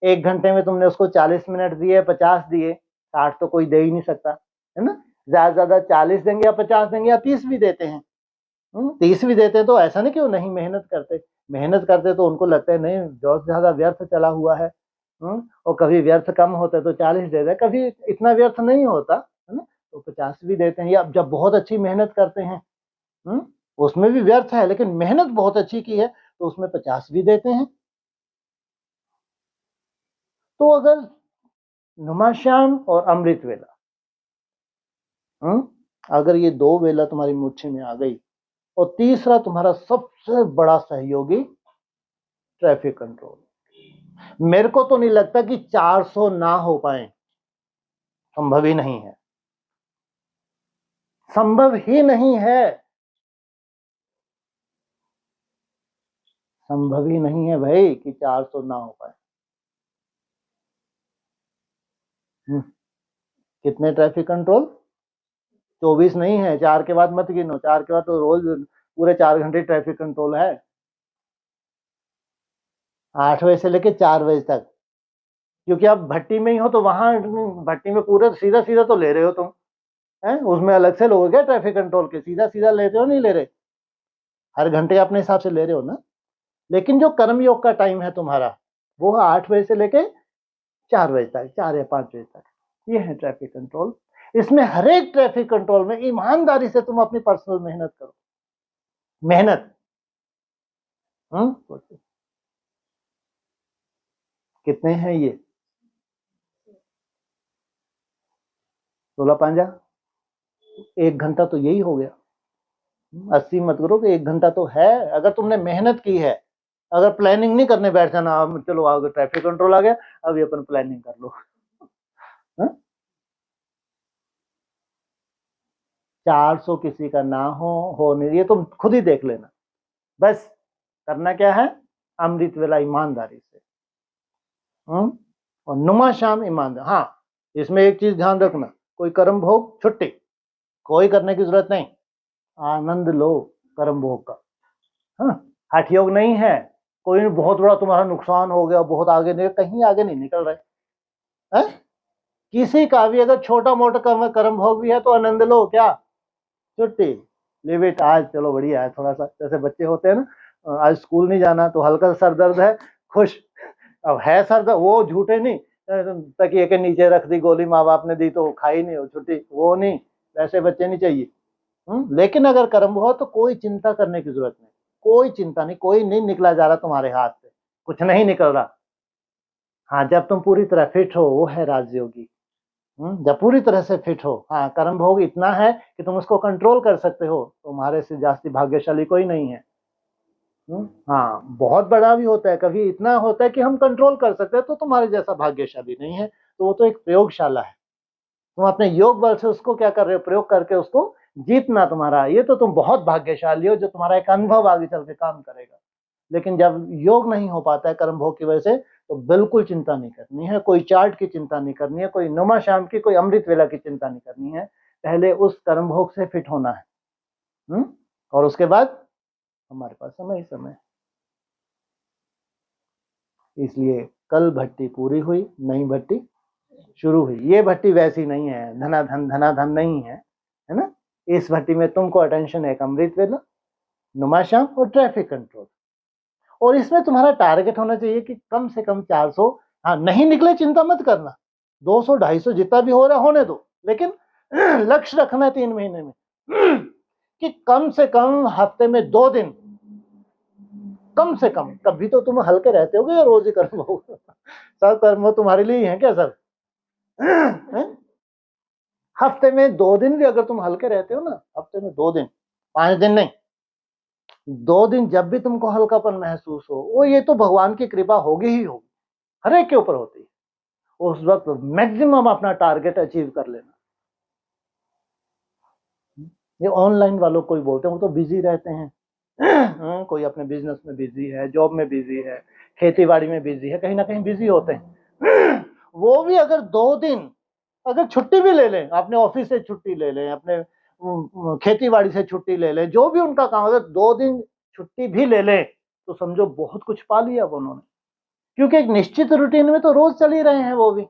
1 घंटे में तुमने उसको 40 मिनट दिए, 50 दिए, 60 तो कोई दे ही नहीं सकता, है ना। ज्यादा से ज्यादा 40 देंगे या 50 देंगे या 30 भी देते हैं। 30 भी देते हैं तो ऐसा नहीं कि वो नहीं मेहनत करते, मेहनत करते तो उनको लगता है नहीं ज्यादा से ज्यादा व्यर्थ चला हुआ है। और कभी व्यर्थ कम होता है तो 40 देते हैं, कभी इतना व्यर्थ नहीं होता, है ना, तो 50 भी देते हैं। या जब बहुत अच्छी मेहनत करते हैं, उसमें भी व्यर्थ है, लेकिन मेहनत बहुत अच्छी की है तो उसमें 50 भी देते हैं। तो अगर नुमाश्याम और अमृत वेला, अगर ये 2 वेला तुम्हारी मुट्ठी में आ गई, और तीसरा तुम्हारा सबसे बड़ा सहयोगी ट्रैफिक कंट्रोल, मेरे को तो नहीं लगता कि 400 ना हो पाए, संभव ही नहीं है, संभव ही नहीं है, संभव ही नहीं है भाई कि 400 ना हो पाए। कितने ट्रैफिक कंट्रोल? 24 नहीं है, 4 के बाद मत गिनो, 4 के बाद तो रोज पूरे 4 घंटे ट्रैफिक कंट्रोल है। 8 बजे से लेके 4 बजे तक, क्योंकि आप भट्टी में ही हो तो वहां भट्टी में पूरा सीधा सीधा तो ले रहे हो तुम, है उसमें अलग से लोगे क्या ट्रैफिक कंट्रोल के? सीधा सीधा ले रहे हो, नहीं ले रहे, हर घंटे अपने हिसाब से ले रहे हो ना। लेकिन जो कर्म योग का टाइम है तुम्हारा, वो है 8 बजे से लेके 4 बजे तक, 4 या 5 बजे तक, ये है ट्रैफिक कंट्रोल। इसमें हर एक ट्रैफिक कंट्रोल में ईमानदारी से तुम अपनी पर्सनल मेहनत करो, मेहनत। कितने हैं ये? 16 पांजा, 1 घंटा तो यही हो गया। 80 मत करो कि 1 घंटा तो है, अगर तुमने मेहनत की है। अगर प्लानिंग नहीं करने बैठ जाना, चलो अगर ट्रैफिक कंट्रोल आ गया, अभी अपन प्लानिंग कर लो। 400 किसी का ना हो नहीं, ये तुम खुद ही देख लेना। बस करना क्या है, अमृत वेला ईमानदारी से, और नुमा शाम ईमानदार। हाँ, इसमें एक चीज ध्यान रखना, कोई कर्म भोग छुट्टी, कोई करने की जरूरत नहीं, आनंद लो कर्म भोग का। हाँ, हठ योग नहीं है, कोई बहुत बड़ा तुम्हारा नुकसान हो गया, बहुत आगे नहीं, कहीं आगे नहीं निकल रहे है। किसी का भी अगर छोटा मोटा कर्म भोग भी है तो आनंद लो, क्या छुट्टी, लिव इट। आज चलो बढ़िया है, थोड़ा सा जैसे बच्चे होते हैं ना, आज स्कूल नहीं जाना तो हल्का सर दर्द है, खुश। अब है सर दर्द, वो झूठे नहीं, तकिए के नीचे रख दी गोली, माँ बाप ने दी तो खाई नहीं, हो छुट्टी, वो नहीं, वैसे बच्चे नहीं चाहिए। लेकिन अगर कर्म हो तो कोई चिंता करने की जरूरत नहीं, कोई चिंता नहीं, कोई नहीं निकला जा रहा तुम्हारे हाथ से, कुछ नहीं निकल रहा। हाँ, जब तुम पूरी तरह फिट हो, वो है राजयोगी। जब पूरी तरह से फिट हो, हाँ, कर्म भोग इतना है कि तुम उसको कंट्रोल कर सकते हो, तुम्हारे से जास्ती भाग्यशाली कोई नहीं है। हाँ, बहुत बड़ा भी होता है, कभी इतना होता है कि हम कंट्रोल कर सकते हैं, तो तुम्हारे जैसा भाग्यशाली नहीं है, तो वो तो एक प्रयोगशाला है। तुम अपने योग बल से उसको क्या कर रहे हो, प्रयोग करके उसको जीतना तुम्हारा, ये तो तुम बहुत भाग्यशाली हो, जो तुम्हारा एक अनुभव आगे चल के काम करेगा। लेकिन जब योग नहीं हो पाता है कर्म भोग की वजह से, तो बिल्कुल चिंता नहीं करनी है, कोई चार्ट की चिंता नहीं करनी है, कोई नुमा शाम की, कोई अमृत वेला की चिंता नहीं करनी है। पहले उस कर्म भोग से फिट होना है, और उसके बाद हमारे पास समय ही समय है। इसलिए कल भट्टी पूरी हुई, नई भट्टी शुरू हुई। ये भट्टी वैसी नहीं है, धनाधन धनाधन नहीं है, है ना। इस भट्टी में तुमको अटेंशन है अमृत वेला, नुमाश्याम और ट्रैफिक कंट्रोल। और इसमें तुम्हारा टारगेट होना चाहिए कि कम से कम 400, हाँ नहीं निकले चिंता मत करना, 200 250 जितना भी हो रहा होने दो, लेकिन लक्ष्य रखना है 3 महीने में कि कम से कम हफ्ते में 2 दिन, कम से कम। कभी तो तुम हल्के रहते होगे या रोज ही कर्म हो सब कर्म तुम्हारे लिए ही है क्या सर? हफ्ते में 2 दिन भी अगर तुम हल्के रहते हो ना, हफ्ते में 2 दिन, 5 दिन नहीं, 2 दिन जब भी तुमको हल्कापन महसूस हो, वो ये तो भगवान की कृपा होगी ही होगी, हर एक के ऊपर होती है। उस वक्त मैक्सिमम अपना टारगेट अचीव कर लेना। ये ऑनलाइन वालों कोई बोलते हैं वो तो बिजी रहते हैं कोई अपने बिजनेस में बिजी है, जॉब में बिजी है, खेती बाड़ी में बिजी है, कहीं ना कहीं बिजी होते हैं वो भी अगर 2 दिन अगर छुट्टी भी ले लें, अपने ऑफिस से छुट्टी ले लें, अपने खेती बाड़ी से छुट्टी ले लें, जो भी उनका काम, अगर 2 दिन छुट्टी भी ले लें तो समझो बहुत कुछ पा लिया उन्होंने, क्योंकि एक निश्चित रूटीन में तो रोज चल ही रहे हैं वो भी।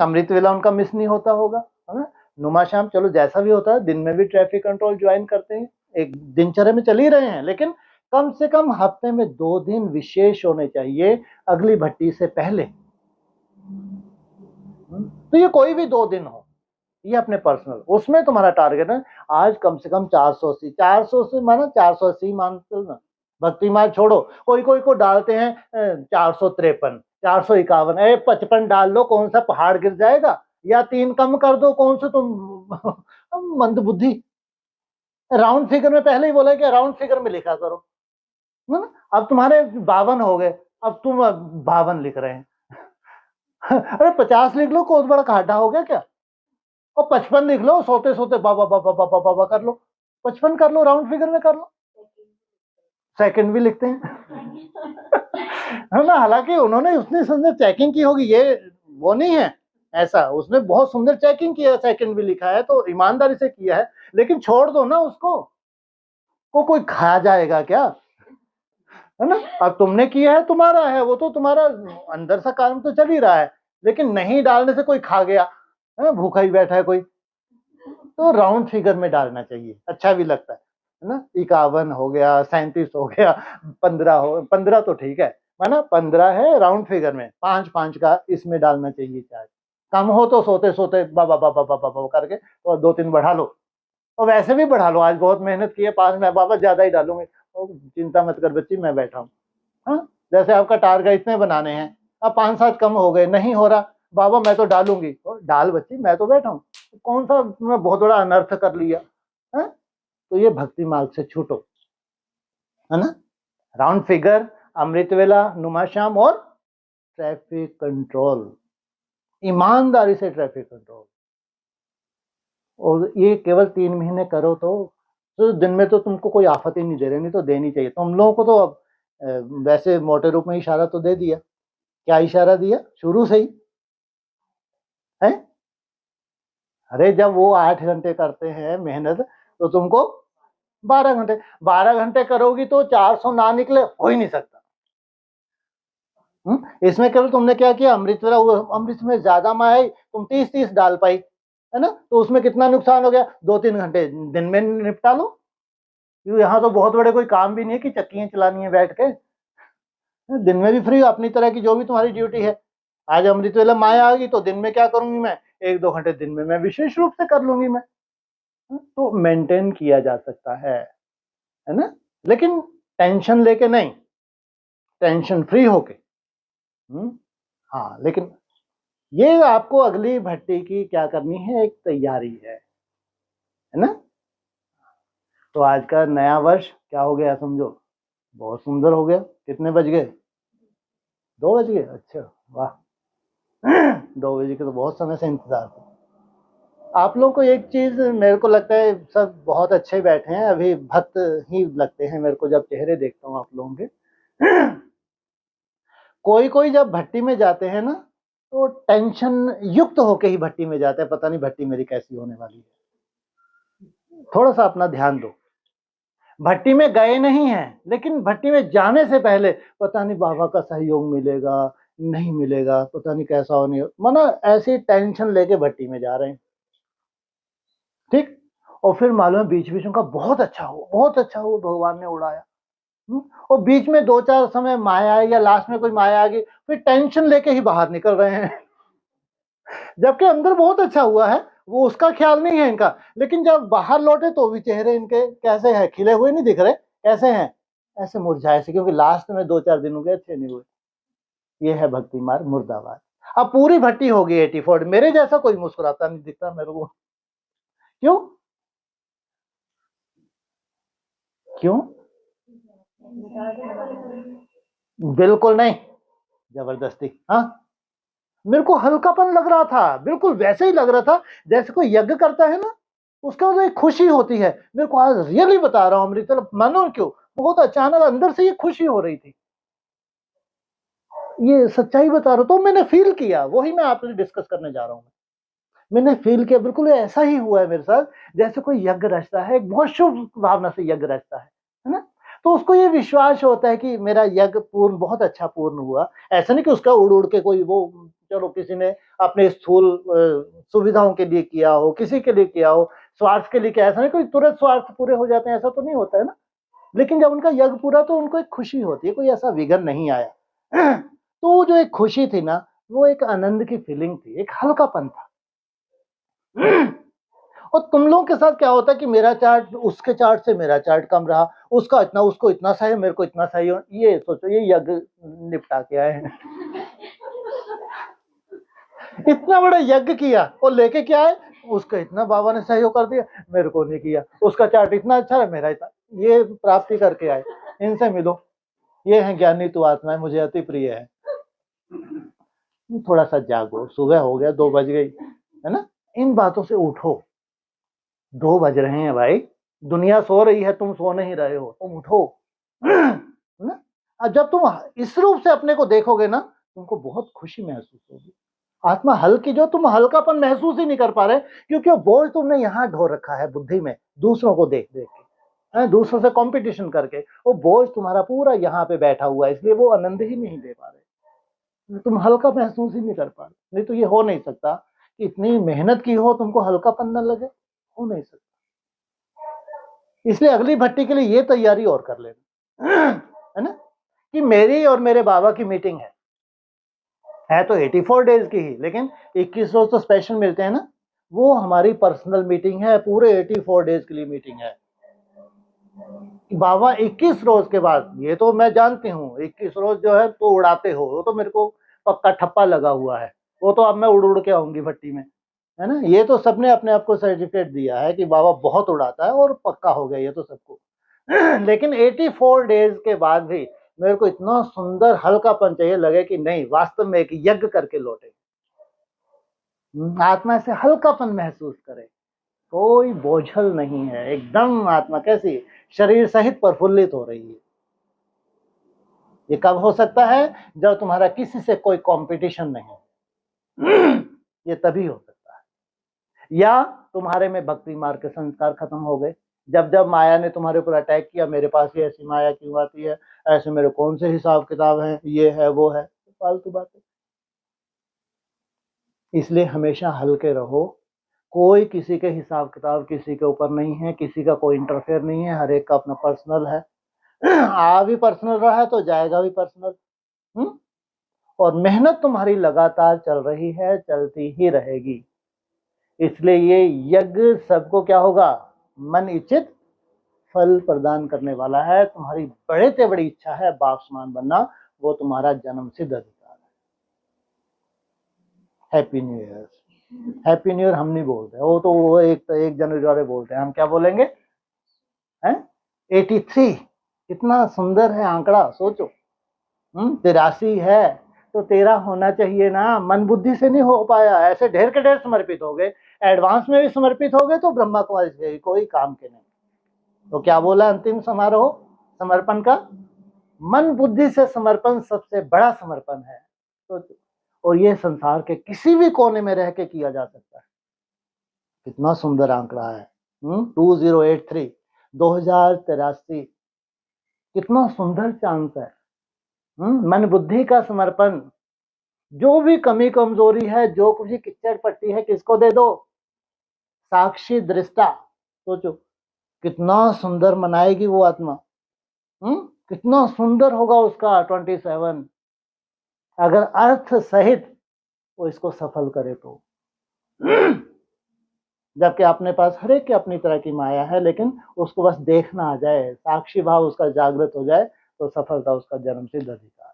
अमृत वेला उनका मिस नहीं होता होगा, है ना? नुमा शाम चलो जैसा भी होता है, दिन में भी ट्रैफिक कंट्रोल ज्वाइन करते हैं, एक दिनचर्या में चल ही रहे हैं, लेकिन कम से कम हफ्ते में 2 दिन विशेष होने चाहिए अगली भट्टी से पहले। तो ये कोई भी 2 दिन हो, ये अपने पर्सनल, उसमें तुम्हारा टारगेट है आज कम से कम 480, 400 से माना 480 मान चलना, भक्ति मार्ग छोड़ो। कोई कोई को डालते हैं 453, 451, 55 डाल लो, कौन सा पहाड़ गिर जाएगा, या 3 कम कर दो, कौन से तुम मंद बुद्धि। राउंड फिगर में पहले ही बोला कि राउंड फिगर में लिखा करो ना। अब तुम्हारे 52 हो गए, अब तुम 52 लिख रहे हैं अरे 50 लिख लो, कोई बड़ा घाटा हो गया क्या? और 55 लिख लो, सोते सोते बाबा बाबा बाबा बाबा कर लो, 55 कर लो, राउंड फिगर में कर लो। सेकंड भी लिखते हैं है ना? हालांकि उन्होंने उसने सुंदर चेकिंग की होगी, ये वो नहीं है ऐसा, उसने बहुत सुंदर चेकिंग किया, सेकंड भी लिखा है तो ईमानदारी से किया है, लेकिन छोड़ दो ना उसको, को कोई खा जाएगा क्या, है ना? अब तुमने किया है, तुम्हारा है, वो तो तुम्हारा अंदर से काम तो चल ही रहा है, लेकिन नहीं डालने से कोई खा गया, है ना? भूखा ही बैठा है कोई, तो राउंड फिगर में डालना चाहिए, अच्छा भी लगता है ना? 51 हो गया, 37 हो गया, 15 हो, 15 तो ठीक है ना? 15 है राउंड फिगर में, 5 का इसमें डालना चाहिए चार्ज। कम हो तो सोते सोते बाबा बाबा बाबा बाबा करके और 2-3 बढ़ा लो, और वैसे भी बढ़ा लो, आज बहुत मेहनत की है, 5 में बाबा ज्यादा ही डालूंगे, चिंता मत कर बच्ची मैं बैठा हूँ। हाँ, जैसे आपका टारगेट इतने बनाने हैं, अब 5-7 कम हो गए, नहीं हो रहा, बाबा मैं तो डालूंगी, तो डाल बच्ची, मैं तो बैठा हूँ, कौन सा मैं बहुत बड़ा अनर्थ कर लिया है? तो ये भक्ति मार्ग से छूटो, है ना? राउंड फिगर, अमृत वेला, नुमा शाम और ट्रैफिक कंट्रोल, ईमानदारी से ट्रैफिक कंट्रोल, और ये केवल 3 महीने करो तो दिन में तो तुमको कोई आफत ही नहीं दे रहे, नहीं तो देनी चाहिए तुम लोगों को तो। अब वैसे मोटे रूप में इशारा तो दे दिया, क्या इशारा दिया शुरू से ही है? अरे जब वो 8 घंटे करते हैं मेहनत, तो तुमको 12 घंटे, 12 घंटे करोगी तो 400 ना निकले, हो ही नहीं सकता। इसमें केवल तुमने क्या किया, अमृत में ज्यादा माया, तुम 30-30 डाल पाई, है ना? तो उसमें कितना नुकसान हो गया, 2-3 घंटे दिन में निपटा लो, क्योंकि यहाँ तो बहुत बड़े कोई काम भी नहीं है कि चक्कियां चलानी है बैठ के, दिन में भी फ्री अपनी तरह की जो भी तुम्हारी ड्यूटी है। आज अमृत वेला माया आ गई तो दिन में क्या करूंगी मैं, 1-2 घंटे दिन में मैं विशेष रूप से कर लूंगी मैं, तो मेंटेन किया जा सकता है ना? लेकिन टेंशन लेके नहीं, टेंशन फ्री होके। हाँ, लेकिन ये आपको अगली भट्टी की क्या करनी है, एक तैयारी है ना? तो आज का नया वर्ष क्या हो गया समझो, बहुत सुंदर हो गया। कितने बज गए, 2 बज गए, अच्छा वाह 2 बजे के तो बहुत समय से इंतजार था। आप लोगों को एक चीज मेरे को लगता है, सब बहुत अच्छे बैठे हैं, अभी भक्त ही लगते हैं मेरे को जब चेहरे देखता हूँ आप लोगों के कोई कोई जब भट्टी में जाते हैं ना, तो टेंशन युक्त होके ही भट्टी में जाते हैं, पता नहीं भट्टी मेरी कैसी होने वाली है। थोड़ा सा अपना ध्यान दो, भट्टी में गए नहीं हैं, लेकिन भट्टी में जाने से पहले पता नहीं बाबा का सहयोग मिलेगा नहीं मिलेगा, पता नहीं कैसा होने, माना ऐसी टेंशन लेके भट्टी में जा रहे हैं, ठीक? और फिर मालूम है बीच बीच में कहा बहुत अच्छा हुआ भगवान ने उड़ाया। और बीच में 2-4 समय माया आई या लास्ट में कोई माया आ गई, फिर टेंशन लेके ही बाहर निकल रहे हैं जबकि अंदर बहुत अच्छा हुआ है, वो उसका ख्याल नहीं है इनका। लेकिन जब बाहर लौटे तो भी चेहरे इनके कैसे हैं, खिले हुए नहीं दिख रहे, कैसे हैं, ऐसे मुरझाए से, क्योंकि लास्ट में 2-4 दिन हो गए अच्छे नहीं हुए। ये है भक्ति मार्ग मुर्दाबाद। अब पूरी भट्टी होगी 84, मेरे जैसा कोई मुस्कुराता नहीं दिखता मेरे को। क्यों क्यों? बिल्कुल नहीं, जबरदस्ती। हाँ, मेरे को हल्कापन लग रहा था, बिल्कुल वैसे ही लग रहा था जैसे कोई यज्ञ करता है ना, उसका मतलब एक खुशी होती है। मेरे को आज रियली बता रहा हूँ अमृतल, मानो क्यों, बहुत अचानक अंदर से ये खुशी हो रही थी, ये सच्चाई बता रहा हूँ। तो मैंने फील किया, वही मैं आपसे डिस्कस करने जा रहा हूँ। मैंने फील किया, बिल्कुल ऐसा ही हुआ है मेरे साथ, जैसे कोई यज्ञ रचता है, एक बहुत शुभ भावना से यज्ञ रचता है ना। तो उसको ये विश्वास होता है कि मेरा यज्ञ पूर्ण, बहुत अच्छा पूर्ण हुआ। ऐसा नहीं कि उसका उड़ उड़ के कोई वो, चलो किसी ने अपने स्थूल सुविधाओं के लिए किया हो, किसी के लिए किया हो, स्वार्थ के लिए किया, ऐसा नहीं कोई तुरंत स्वार्थ पूरे हो जाते हैं, ऐसा तो नहीं होता है ना। लेकिन जब उनका यज्ञ पूरा तो उनको एक खुशी होती है, कोई ऐसा विघ्न नहीं आया तो जो एक खुशी थी ना, वो एक आनंद की फीलिंग थी, एक हल्कापन था और तुम लोगों के साथ क्या होता है कि मेरा चार्ट उसके चार्ट से मेरा चार्ट कम रहा, उसका इतना, उसको इतना सही, मेरे को इतना सही। ये सोचो, ये यज्ञ निपटा के आए हैं इतना बड़ा यज्ञ किया और लेके क्या आए, उसका इतना बाबा ने सहयोग कर दिया, मेरे को नहीं किया। उसका चार्ट इतना अच्छा है, मेरा इतना। ये प्राप्ति करके आए, इनसे मिलो, ये है ज्ञानी तू आत्मा, मुझे अति प्रिय है। थोड़ा सा जागो, सुबह हो गया, 2 बज गई है ना, इन बातों से उठो। 2 बज रहे हैं भाई, दुनिया सो रही है, तुम सो नहीं रहे हो, तुम उठो ना। और जब तुम इस रूप से अपने को देखोगे ना, तुमको बहुत खुशी महसूस होगी। आत्मा हल्की, जो तुम हल्कापन महसूस ही नहीं कर पा रहे, क्योंकि वो बोझ तुमने यहाँ ढो रखा है बुद्धि में, दूसरों को देख देख के, दूसरों से कंपटीशन करके, वो बोझ तुम्हारा पूरा यहाँ पे बैठा हुआ है, इसलिए वो आनंद ही नहीं दे पा रहे, तुम हल्का महसूस ही नहीं कर पा रहे। नहीं तो ये हो नहीं सकता कि इतनी मेहनत की हो, तुमको हल्कापन न लगे, हो नहीं सकता। इसलिए अगली भट्टी के लिए ये तैयारी और कर लेना है ना, कि मेरी और मेरे बाबा की मीटिंग है तो 84 डेज की ही, लेकिन 21 रोज तो स्पेशल मिलते हैं ना, वो हमारी पर्सनल मीटिंग है, पूरे 84 डेज के लिए मीटिंग है। बाबा 21 रोज के बाद, ये तो मैं जानती हूँ 21 रोज जो है तो उड़ाते हो, वो तो मेरे को पक्का ठप्पा लगा हुआ है, वो तो अब मैं उड़ उड़ के आऊंगी भट्टी में, है ना। ये तो सबने अपने आप को सर्टिफिकेट दिया है कि बाबा बहुत उड़ाता है, और पक्का हो गया ये तो सबको लेकिन 84 डेज के बाद भी मेरे को इतना सुंदर हल्कापन चाहिए, लगे कि नहीं वास्तव में एक यज्ञ करके लौटे, आत्मा से हल्कापन महसूस करे, कोई बोझल नहीं है, एकदम आत्मा कैसी शरीर सहित प्रफुल्लित हो रही है। ये कब हो सकता है, जब तुम्हारा किसी से कोई कंपटीशन नहीं ये तभी हो सकता है। या तुम्हारे में भक्ति मार्ग के संस्कार खत्म हो गए, जब जब माया ने तुम्हारे ऊपर अटैक किया, मेरे पास ही ऐसी माया क्यों आती है, ऐसे मेरे कौन से हिसाब किताब हैं, ये है वो है, फालतू बातें। इसलिए हमेशा हल्के रहो, कोई किसी के हिसाब किताब किसी के ऊपर नहीं है, किसी का कोई इंटरफेयर नहीं है, हर एक का अपना पर्सनल है आ भी पर्सनल रहा है तो जाएगा भी पर्सनल। और मेहनत तुम्हारी लगातार चल रही है, चलती ही रहेगी। इसलिए ये यज्ञ सबको क्या होगा, मन इच्छित फल प्रदान करने वाला है। तुम्हारी बड़े से बड़ी इच्छा है बापसमान बनना, वो तुम्हारा जन्म सिद्ध अधिकार है। Happy new year. Happy new year हम नहीं बोलते, वो तो वो 1 जनवरी वाले बोलते हैं, हम क्या बोलेंगे हैं 83। कितना सुंदर है आंकड़ा, सोचो 83 है तो 13 होना चाहिए ना, मन बुद्धि से नहीं हो पाया, ऐसे ढेर के ढेर समर्पित हो गए, एडवांस में भी समर्पित हो गए तो ब्रह्मा कुमारी कोई काम के नहीं। तो क्या बोला अंतिम समारोह समर्पण का, मन बुद्धि से समर्पण सबसे बड़ा समर्पण है। तो और ये संसार के किसी भी कोने में रह के किया जा सकता है। कितना सुंदर आंकड़ा है 2083, 2083, कितना सुंदर चांस है। मन बुद्धि का समर्पण, जो भी कमी कमजोरी है, जो कुछ भी किच्चड़ पट्टी है, किसको दे दो, साक्षी दृष्टा सोचो कितना सुंदर मनाएगी वो आत्मा। कितना सुंदर होगा उसका 27, अगर अर्थ सहित वो इसको सफल करे तो। जबकि अपने पास हर एक की अपनी तरह की माया है, लेकिन उसको बस देखना आ जाए, साक्षी भाव उसका जागृत हो जाए तो सफलता उसका जन्म सिद्ध अधिकार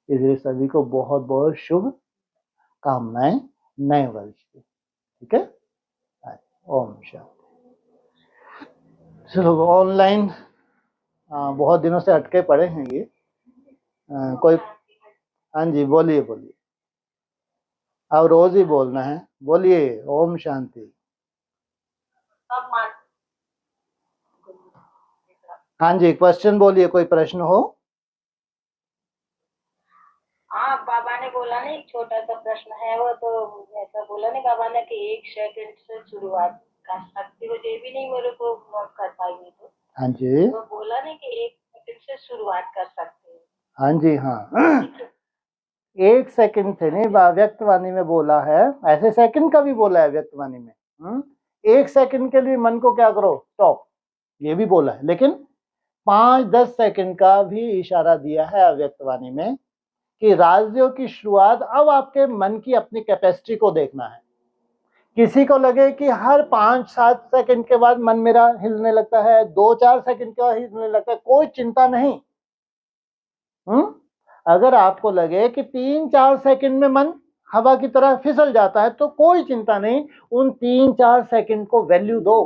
है। इसलिए सभी को बहुत बहुत शुभ कामनाएं नए वर्ष की। ठीक है, ओम शांति। चलो ऑनलाइन बहुत दिनों से अटके पड़े हैं ये। कोई, हाँ जी बोलिए बोलिए, अब रोज ही बोलना है, बोलिए ओम शांति। हाँ जी क्वेश्चन बोलिए, कोई प्रश्न हो। हाँ बाबा ने बोला ना, एक छोटा सा प्रश्न है, वो तो ऐसा बोला नहीं बाबा ने कि 1 सेकंड से शुरुआत कर सकती हो, ये भी नहीं मेरे को नोट कर पाई तो। हाँ जी, वो बोला नहीं कि 1 सेकंड से शुरुआत कर सकते हैं। हाँ जी, हाँ 1 सेकंड से नहीं, व्यक्तवाणी में बोला है, ऐसे सेकंड का भी बोला है व्यक्तवाणी में। 1 सेकंड के लिए मन को क्या करो, स्टॉप, ये भी बोला है, लेकिन 5-10 सेकंड का भी इशारा दिया है अव्यक्तवाणी में कि राजयोग की शुरुआत अब आपके मन की अपनी कैपेसिटी को देखना है। किसी को लगे कि हर 5-7 सेकंड के बाद मन मेरा हिलने लगता है, 2-4 सेकंड के बाद हिलने लगता है, कोई चिंता नहीं। अगर आपको लगे कि 3-4 सेकंड में मन हवा की तरह फिसल जाता है तो कोई चिंता नहीं, उन 3-4 सेकंड को वैल्यू दो।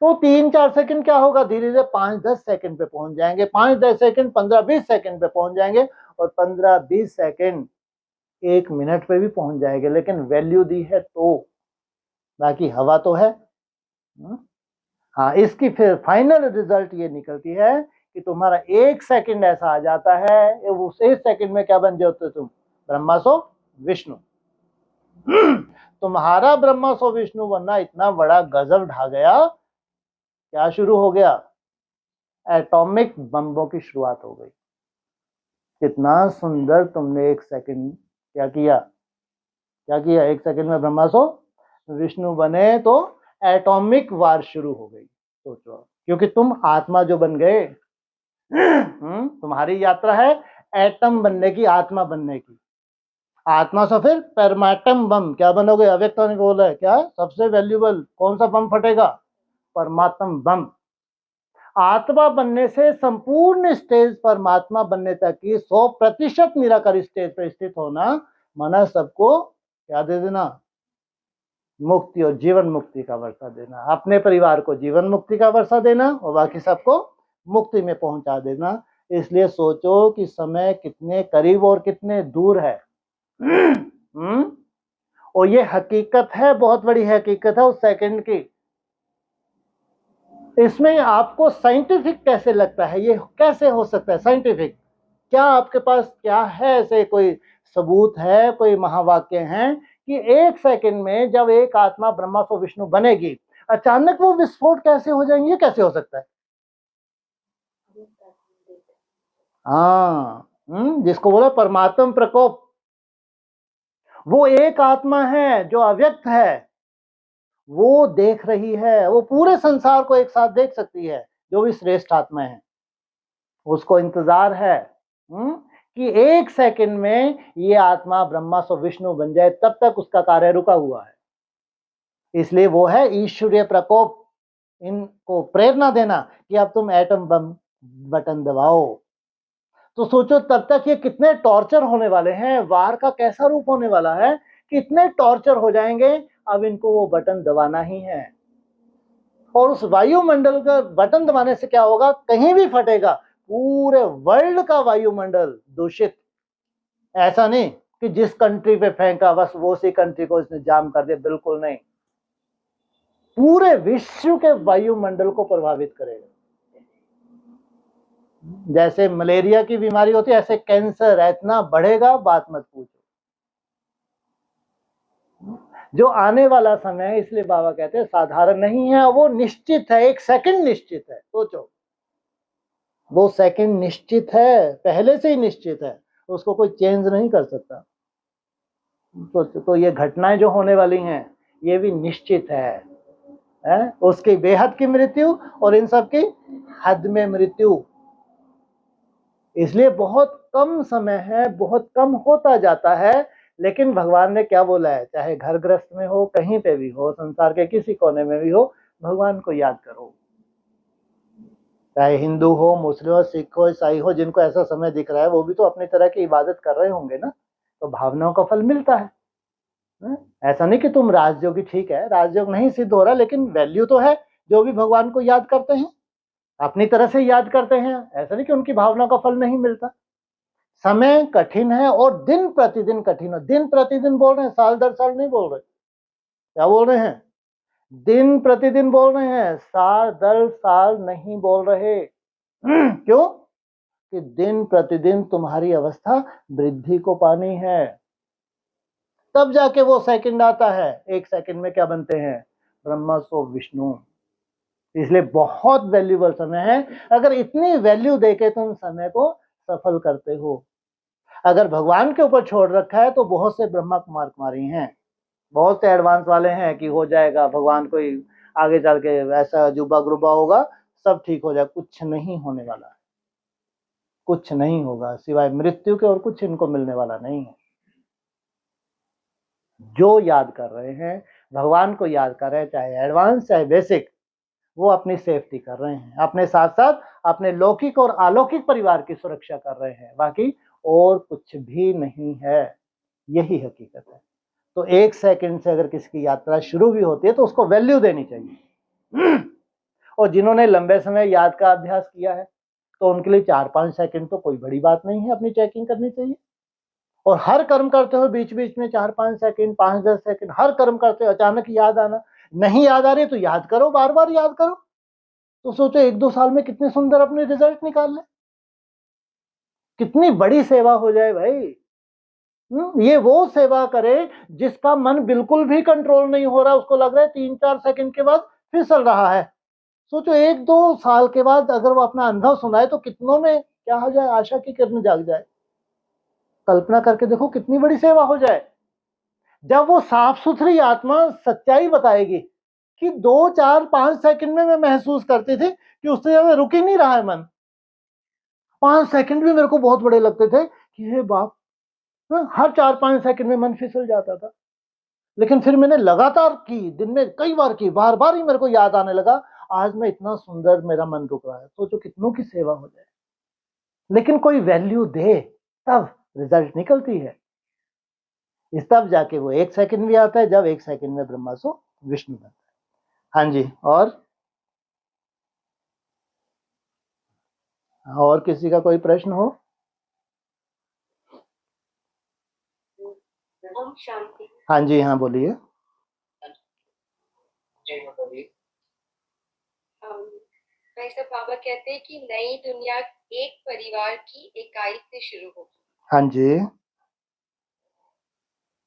तो 3-4 सेकंड क्या होगा, धीरे धीरे 5-10 सेकंड पे पहुंच जाएंगे, 5-10 सेकंड 15-20 सेकंड पे पहुंच जाएंगे, और 15-20 सेकंड 1 मिनट पे भी पहुंच जाएंगे, लेकिन वैल्यू दी है तो, बाकी हवा तो है। हाँ, इसकी फिर फाइनल रिजल्ट ये निकलती है कि तुम्हारा 1 सेकंड ऐसा आ जाता है, उस 1 सेकंड में क्या बन जाते हो तुम, ब्रह्मा सो विष्णु। तुम्हारा ब्रह्मा सो विष्णु बनना इतना बड़ा गजब ढा गया, क्या शुरू हो गया, एटॉमिक बम्बों की शुरुआत हो गई। कितना सुंदर तुमने 1 सेकंड क्या किया, क्या किया, 1 सेकंड में ब्रह्मा सो विष्णु बने तो एटॉमिक वार शुरू हो गई। सोचो, क्योंकि तुम आत्मा जो बन गए। तुम्हारी यात्रा है एटम बनने की, आत्मा बनने की। आत्मा से फिर परमात्म बम, क्या बनोगे, अव्यक्त ने बोला है क्या, सबसे वैल्यूबल कौन सा बम फटेगा, परमात्म बम। आत्मा बनने से संपूर्ण स्टेज परमात्मा बनने तक की 100% निराकार स्टेज पर स्थित होना, माना सबको क्या दे देना, मुक्ति और जीवन मुक्ति का वर्षा देना, अपने परिवार को जीवन मुक्ति का वर्षा देना और बाकी सबको मुक्ति में पहुंचा देना। इसलिए सोचो कि समय कितने करीब और कितने दूर है। और ये हकीकत है, बहुत बड़ी हकीकत है उस सेकंड की। इसमें आपको साइंटिफिक कैसे लगता है, ये कैसे हो सकता है साइंटिफिक, क्या आपके पास क्या है, ऐसे कोई सबूत है, कोई महावाक्य हैं कि 1 सेकंड में जब एक आत्मा ब्रह्मा को विष्णु बनेगी, अचानक वो विस्फोट कैसे हो जाएंगे, ये कैसे हो सकता है। हाँ, जिसको बोला परमात्म प्रकोप, वो एक आत्मा है जो अव्यक्त है, वो देख रही है, वो पूरे संसार को एक साथ देख सकती है, जो भी श्रेष्ठ आत्मा है। उसको इंतजार है कि 1 सेकंड में ये आत्मा ब्रह्मा सो विष्णु बन जाए, तब तक उसका कार्य रुका हुआ है। इसलिए वो है ईश्वरीय प्रकोप, इनको प्रेरणा देना कि अब तुम एटम बम बटन दबाओ। तो सोचो तब तक ये कितने टॉर्चर होने वाले हैं, वार का कैसा रूप होने वाला है, कितने टॉर्चर हो जाएंगे। अब इनको वो बटन दबाना ही है, और उस वायुमंडल का बटन दबाने से क्या होगा, कहीं भी फटेगा, पूरे वर्ल्ड का वायुमंडल दूषित। ऐसा नहीं कि जिस कंट्री पे फेंका बस वो सी कंट्री को इसने जाम कर दिया, बिल्कुल नहीं, पूरे विश्व के वायुमंडल को प्रभावित करेगा। जैसे मलेरिया की बीमारी होती है, ऐसे कैंसर इतना बढ़ेगा, बात मत पूछो। जो आने वाला समय है, इसलिए बाबा कहते हैं साधारण नहीं है, वो निश्चित है, 1 सेकंड निश्चित है। सोचो, वो सेकंड निश्चित है, पहले से ही निश्चित है, उसको कोई चेंज नहीं कर सकता। तो ये घटनाएं जो होने वाली हैं, ये भी निश्चित है, उसकी बेहद की मृत्यु और इन सब की हद में मृत्यु। इसलिए बहुत कम समय है, बहुत कम होता जाता है, लेकिन भगवान ने क्या बोला है, चाहे घर गृहस्थ में हो, कहीं पे भी हो, संसार के किसी कोने में भी हो, भगवान को याद करो। चाहे हिंदू हो, मुस्लिम हो, सिख हो, ईसाई हो, जिनको ऐसा समय दिख रहा है वो भी तो अपनी तरह की इबादत कर रहे होंगे ना, तो भावनाओं का फल मिलता है। ऐसा नहीं कि तुम राजयोगी, ठीक है राजयोग नहीं सिद्ध हो रहा, लेकिन वैल्यू तो है। जो भी भगवान को याद करते हैं अपनी तरह से याद करते हैं, ऐसा नहीं कि उनकी भावना का फल नहीं मिलता। समय कठिन है और दिन प्रतिदिन कठिन है। दिन प्रतिदिन बोल रहे हैं, साल दर साल नहीं बोल रहे। क्या बोल रहे हैं? दिन प्रतिदिन बोल रहे हैं, साल दर साल नहीं बोल रहे। क्यों? कि दिन प्रतिदिन तुम्हारी अवस्था वृद्धि को पानी है, तब जाके वो सेकंड आता है। एक सेकंड में क्या बनते हैं? ब्रह्मा सो विष्णु। इसलिए बहुत वैल्यूबल समय है। अगर इतनी वैल्यू देके तुम समय को सफल करते हो, अगर भगवान के ऊपर छोड़ रखा है तो बहुत से ब्रह्मा कुमार कुमारी हैं, बहुत से एडवांस वाले हैं कि हो जाएगा, भगवान कोई आगे चल के ऐसा जुबा ग्रुबा होगा, सब ठीक हो जाएगा। कुछ नहीं होने वाला है, कुछ नहीं होगा सिवाय मृत्यु के, और कुछ इनको मिलने वाला नहीं है। जो याद कर रहे हैं, भगवान को याद कर रहे हैं, चाहे एडवांस चाहे बेसिक, वो अपनी सेफ्टी कर रहे हैं, अपने साथ साथ अपने लौकिक और अलौकिक परिवार की सुरक्षा कर रहे हैं, बाकी और कुछ भी नहीं है। यही हकीकत है। तो एक सेकंड से अगर किसी की यात्रा शुरू भी होती है तो उसको वैल्यू देनी चाहिए। और जिन्होंने लंबे समय याद का अभ्यास किया है तो उनके लिए 4-5 सेकंड तो कोई बड़ी बात नहीं है, अपनी चेकिंग करनी चाहिए। और हर कर्म करते हुए बीच बीच में 4-5 सेकंड, 5-10 सेकंड, हर कर्म करते हुए अचानक याद आना, नहीं याद आ रही तो याद करो, बार बार याद करो। तो सोचो 1-2 साल में कितने सुंदर अपने रिजल्ट निकाल ले, कितनी बड़ी सेवा हो जाए भाई। ये वो सेवा करे जिसका मन बिल्कुल भी कंट्रोल नहीं हो रहा, उसको लग रहा है 3-4 सेकंड के बाद फिसल रहा है। सोचो 1-2 साल के बाद अगर वो अपना अनुभव सुनाए तो कितनों में क्या हो जाए, आशा की किरण जाग जाए। कल्पना करके देखो कितनी बड़ी सेवा हो जाए। जब वो साफ सुथरी आत्मा सच्चाई बताएगी कि 2-4-5 सेकंड में मैं महसूस करती थी कि उससे ज्यादा रुक ही नहीं रहा है मन, 5 सेकंड भी मेरे को बहुत बड़े लगते थे कि हे बाप, हर 4-5 सेकंड में मन फिसल जाता था। लेकिन फिर मैंने लगातार की, दिन में कई बार की, बार बार ही मेरे को याद आने लगा, आज मैं इतना सुंदर मेरा मन रुक रहा है। सोचो कितनों की सेवा हो जाए। लेकिन कोई वैल्यू दे तब रिजल्ट निकलती है। इस तब जाके वो 1 सेकंड भी आता है, जब 1 सेकंड में ब्रह्मा सो विष्णु बनता है। हाँ जी, और किसी का कोई प्रश्न हो? ओम शांति। हाँ जी, हाँ बोलिए। वैसे बाबा कहते हैं कि नई दुनिया एक परिवार की इकाई से शुरू होगी। हाँ जी,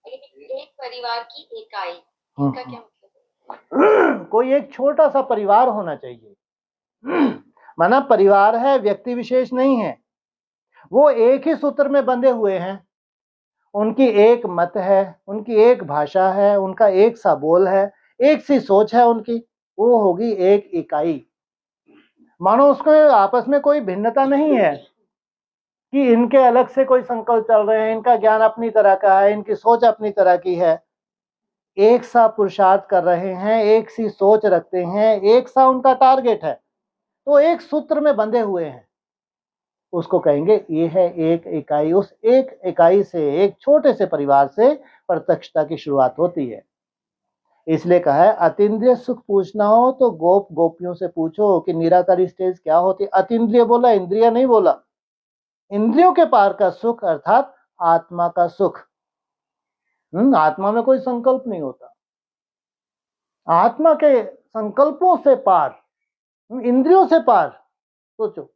एक परिवार की इकाई, इसका क्या मतलब है? कोई एक छोटा सा परिवार होना चाहिए। माना परिवार है, व्यक्ति विशेष नहीं है, वो एक ही सूत्र में बंधे हुए हैं, उनकी एक मत है, उनकी एक भाषा है, उनका एक सा बोल है, एक सी सोच है उनकी, वो होगी एक इकाई। मानो उसके आपस में कोई भिन्नता नहीं है कि इनके अलग से कोई संकल्प चल रहे हैं, इनका ज्ञान अपनी तरह का है, इनकी सोच अपनी तरह की है। एक सा पुरुषार्थ कर रहे हैं, एक सी सोच रखते हैं, एक सा उनका टारगेट है, तो एक सूत्र में बंधे हुए हैं, उसको कहेंगे ये है एक इकाई। उस एक इकाई से, एक छोटे से परिवार से प्रत्यक्षता की शुरुआत होती है। इसलिए कहा है अतीन्द्रिय सुख पूछना हो तो गोप गोपियों से पूछो कि निराकारी स्टेज क्या होती है। अतीन्द्रिय बोला, इंद्रिय नहीं बोला। इंद्रियों के पार का सुख अर्थात आत्मा का सुख। आत्मा में कोई संकल्प नहीं होता, आत्मा के संकल्पों से पार, इंद्रियों से पार। सोचो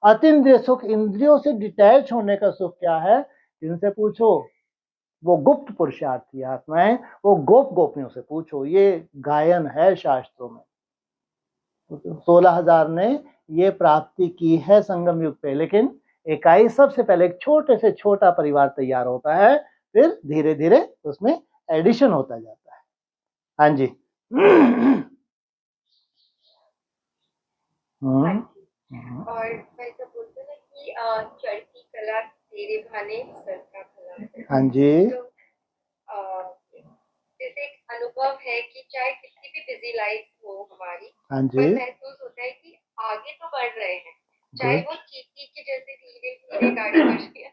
अतीन्द्रिय सुख, इंद्रियों से डिटैच होने का सुख क्या है, जिनसे पूछो। वो गुप्त पुरुषार्थी आत्माएं, वो गोप गोपियों से पूछो। ये गायन है शास्त्रों में। 16,000 ने ये प्राप्ति की है संगम युग पे, लेकिन इकाई सबसे पहले एक छोटे से छोटा परिवार तैयार होता है, फिर धीरे धीरे उसमें एडिशन होता जाता है। हाँ जी। हाँ जी। और मैं तो बोलते ना कि चढ़ती कला तेरे भाने सर का भला। हाँ जी। तो जैसे एक अनुभव है कि चाहे कितनी भी बिजी लाइफ हो हमारी, हाँ पर जी। महसूस होता है कि आगे तो बढ़ रहे हैं, चाहे गुड। वो चींटी के जैसे धीरे धीरे गाड़ी बढ़ रही है,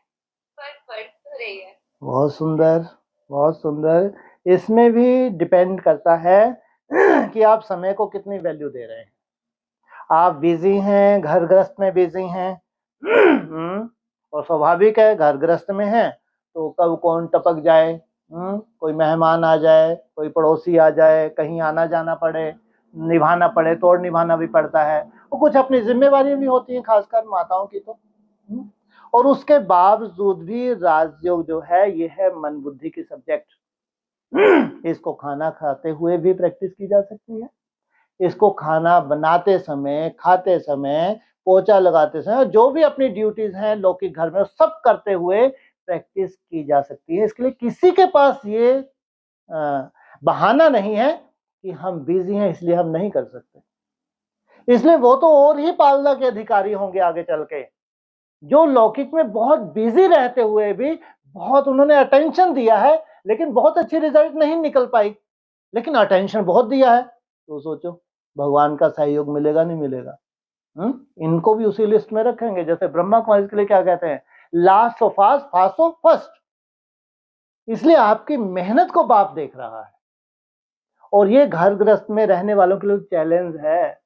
पर बढ़ तो रही है। बहुत सुंदर, बहुत सुंदर। इसमें भी डिपेंड करता है कि आप समय को कितनी वैल्यू दे रहे हैं। आप बिजी हैं, घर गृहस्थ में बिजी हैं, और स्वाभाविक है घर गृहस्थ में है तो कब कौन टपक जाए, कोई मेहमान आ जाए, कोई पड़ोसी आ जाए, कहीं आना जाना पड़े, निभाना पड़े, तोड़ निभाना भी पड़ता है। वो कुछ अपनी जिम्मेवारी भी होती है, खासकर माताओं की तो। और उसके बावजूद भी राजयोग जो है ये है मन बुद्धि की सब्जेक्ट। इसको खाना खाते हुए भी प्रैक्टिस की जा सकती है, इसको खाना बनाते समय, खाते समय, पोछा लगाते समय, जो भी अपनी ड्यूटीज हैं लौकिक घर में सब करते हुए प्रैक्टिस की जा सकती है। इसके लिए किसी के पास ये बहाना नहीं है कि हम बिजी हैं इसलिए हम नहीं कर सकते। इसलिए वो तो और ही पालना के अधिकारी होंगे आगे चल के, जो लौकिक में बहुत बिजी रहते हुए भी बहुत उन्होंने अटेंशन दिया है, लेकिन बहुत अच्छी रिजल्ट नहीं निकल पाई, लेकिन अटेंशन बहुत दिया है। तो सोचो भगवान का सहयोग मिलेगा नहीं मिलेगा। इनको भी उसी लिस्ट में रखेंगे, जैसे ब्रह्मा कुमारी के लिए क्या कहते हैं, last of fast fast of first. इसलिए आपकी मेहनत को बाप देख रहा है, और ये घर गृहस्थ में रहने वालों के लिए चैलेंज है।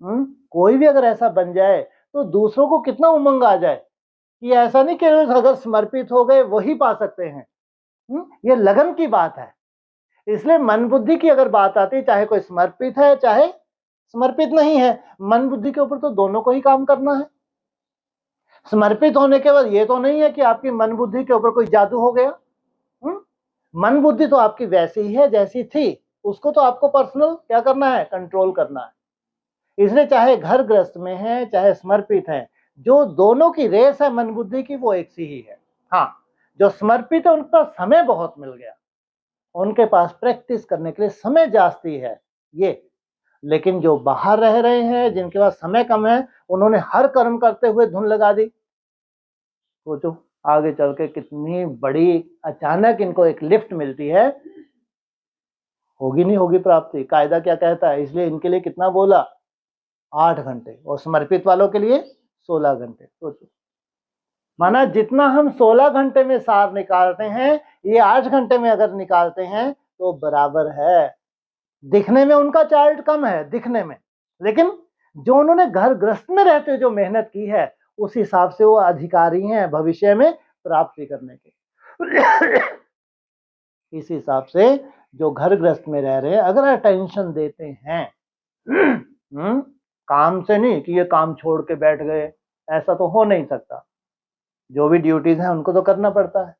कोई भी अगर ऐसा बन जाए तो दूसरों को कितना उमंग आ जाए कि ऐसा नहीं कि अगर समर्पित हो गए वही पा सकते हैं। ये लगन की बात है। इसलिए मन बुद्धि की अगर बात आती है, चाहे कोई समर्पित है चाहे समर्पित नहीं है, मन बुद्धि के ऊपर तो दोनों को ही काम करना है। समर्पित होने के बाद ये तो नहीं है कि आपकी मन बुद्धि के ऊपर कोई जादू हो गया। मन बुद्धि तो आपकी वैसी ही है जैसी थी, उसको तो आपको पर्सनल क्या करना है, कंट्रोल करना है। इसलिए चाहे घर गृहस्थ में है चाहे समर्पित है, जो दोनों की रेस है मन बुद्धि की वो एक सी ही है। हाँ, जो समर्पित है उनका समय बहुत मिल गया, उनके पास प्रैक्टिस करने के लिए समय जास्ती है ये। लेकिन जो बाहर रह रहे हैं, जिनके पास समय कम है, उन्होंने हर कर्म करते हुए धुन लगा दी। सोचो आगे चल के कितनी बड़ी अचानक इनको एक लिफ्ट मिलती है, होगी नहीं होगी प्राप्ति। कायदा क्या कहता है, इसलिए इनके लिए कितना बोला, 8 घंटे, और समर्पित वालों के लिए 16 घंटे। सोचो माना जितना हम 16 घंटे में सार निकालते हैं, ये 8 घंटे में अगर निकालते हैं तो बराबर है। दिखने में उनका चार्ट कम है दिखने में, लेकिन जो उन्होंने घर गृहस्थ में रहते हुए जो मेहनत की है उस हिसाब से वो अधिकारी हैं भविष्य में प्राप्ति करने के। इस हिसाब से जो घर गृहस्थ में रह रहे हैं अगर अटेंशन देते हैं, काम से नहीं कि ये काम छोड़ के बैठ गए, ऐसा तो हो नहीं सकता। जो भी ड्यूटीज हैं उनको तो करना पड़ता है।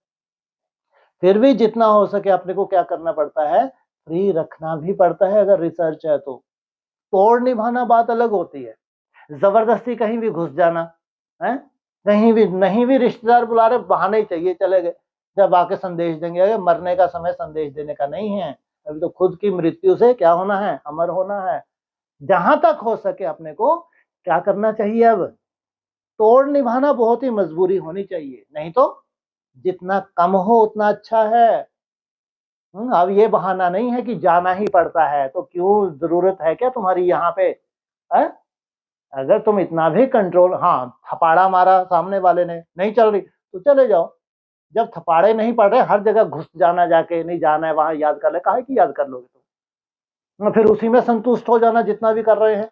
फिर भी जितना हो सके अपने को क्या करना पड़ता है, फ्री रखना भी पड़ता है। अगर रिसर्च है तो तोड़ निभाना बात अलग होती है, जबरदस्ती कहीं भी घुस जाना है, कहीं भी नहीं भी रिश्तेदार बुला रहे बहाने ही चाहिए चले गए, जब आके संदेश देंगे, अरे मरने का समय संदेश देने का नहीं है, अभी तो खुद की मृत्यु से क्या होना है, अमर होना है। जहां तक हो सके अपने को क्या करना चाहिए, अब तोड़ निभाना बहुत ही मजबूरी होनी चाहिए, नहीं तो जितना कम हो उतना अच्छा है। अब ये बहाना नहीं है कि जाना ही पड़ता है, तो क्यों जरूरत है क्या तुम्हारी यहाँ पे है? अगर तुम इतना भी कंट्रोल, हाँ थपाड़ा मारा सामने वाले ने, नहीं चल रही तो चले जाओ। जब थपाड़े नहीं पड़ रहे हर जगह घुस जाना, जाके नहीं जाना है वहां याद कर ले, काहे की याद कर लोगे तुम, फिर उसी में संतुष्ट हो जाना जितना भी कर रहे हैं,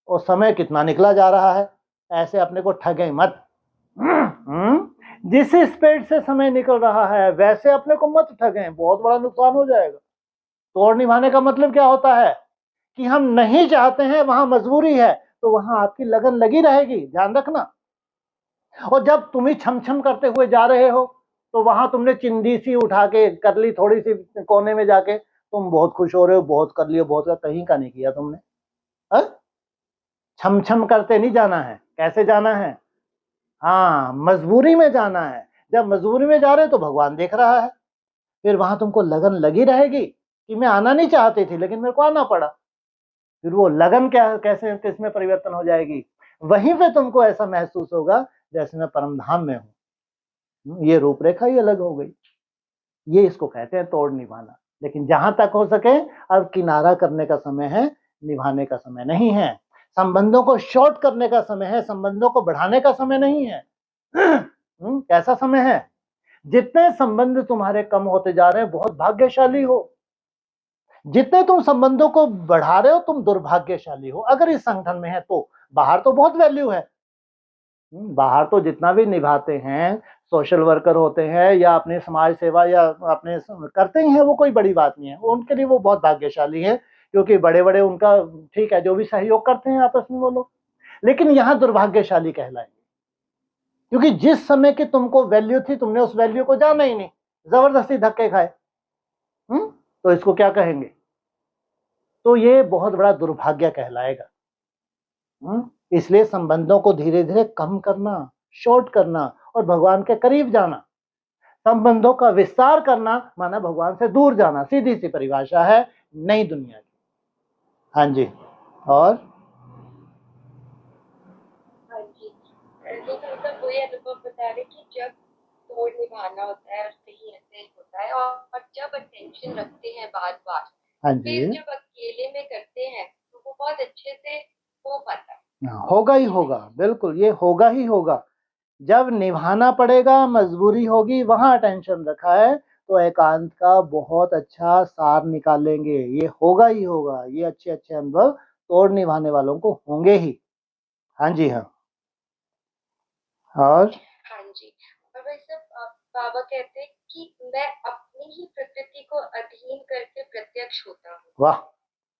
और समय कितना निकला जा रहा है। ऐसे अपने को ठगे मत। जिस स्पीड से समय निकल रहा है वैसे अपने को मत ठगें, बहुत बड़ा नुकसान हो जाएगा। तोड़ निभाने का मतलब क्या होता है कि हम नहीं चाहते हैं, वहां मजबूरी है, तो वहां आपकी लगन लगी रहेगी, ध्यान रखना। और जब तुम ही छम छम करते हुए जा रहे हो तो वहां तुमने चिंदी सी उठा के कर ली थोड़ी सी कोने में जाके, तुम बहुत खुश हो रहे हो, बहुत कर लियो, बहुत कहीं का नहीं किया तुमने। छम छम करते नहीं जाना है, कैसे जाना है, हाँ मजबूरी में जाना है। जब मजबूरी में जा रहे हो तो भगवान देख रहा है, फिर वहां तुमको लगन लगी रहेगी, कि मैं आना नहीं चाहती थी लेकिन मेरे को आना पड़ा। फिर वो लगन क्या कैसे किसमें परिवर्तन हो जाएगी, वहीं पे तुमको ऐसा महसूस होगा जैसे मैं परम धाम में हूँ। ये रूपरेखा ही अलग हो गई। ये इसको कहते हैं तोड़ निभाना। लेकिन जहां तक हो सके अब किनारा करने का समय है, निभाने का समय नहीं है। संबंधों को शॉर्ट करने का समय है, संबंधों को बढ़ाने का समय नहीं है। कैसा समय है? जितने संबंध तुम्हारे कम होते जा रहे हैं बहुत भाग्यशाली हो, जितने तुम संबंधों को बढ़ा रहे हो तुम दुर्भाग्यशाली हो। अगर इस संगठन में है तो बाहर तो बहुत वैल्यू है। बाहर तो जितना भी निभाते हैं, सोशल वर्कर होते हैं या अपने समाज सेवा या अपने करते ही हैं, वो कोई बड़ी बात नहीं है। उनके लिए वो बहुत भाग्यशाली है, क्योंकि बड़े बड़े उनका ठीक है जो भी सहयोग करते हैं आपस में वो लोग। लेकिन यहाँ दुर्भाग्यशाली कहलाएंगे, क्योंकि जिस समय की तुमको वैल्यू थी तुमने उस वैल्यू को जाना ही नहीं, जबरदस्ती धक्के खाए। तो इसको क्या कहेंगे? तो ये बहुत बड़ा दुर्भाग्य कहलाएगा। इसलिए संबंधों को धीरे धीरे कम करना, शॉर्ट करना और भगवान के करीब जाना। संबंधों का विस्तार करना माना भगवान से दूर जाना। सीधी सी परिभाषा है नई दुनिया की। हाँ जी। और हाँ जी, तो मतलब वही अनुभव बता रहे कि जब तोड़ निभाना होता है और कहीं ऐसे होता है, और जब अटेंशन रखते हैं बार बार, हाँ जी, फिर जब अकेले में करते हैं तो वो बहुत अच्छे से हो पाता है। होगा ही होगा, बिल्कुल ये होगा ही होगा। जब निभाना पड़ेगा, मजबूरी होगी, वहां अटेंशन रखा है तो एकांत का बहुत अच्छा सार निकालेंगे। ये होगा ही होगा। ये अच्छे अच्छे अनुभव तोड़ निभाने वालों को होंगे ही। हाँ जी हाँ। और हाँ जी, और भाई साहब बाबा कहते हैं कि मैं अपनी ही प्रकृति को अधीन करके प्रत्यक्ष होता हूँ। वाह,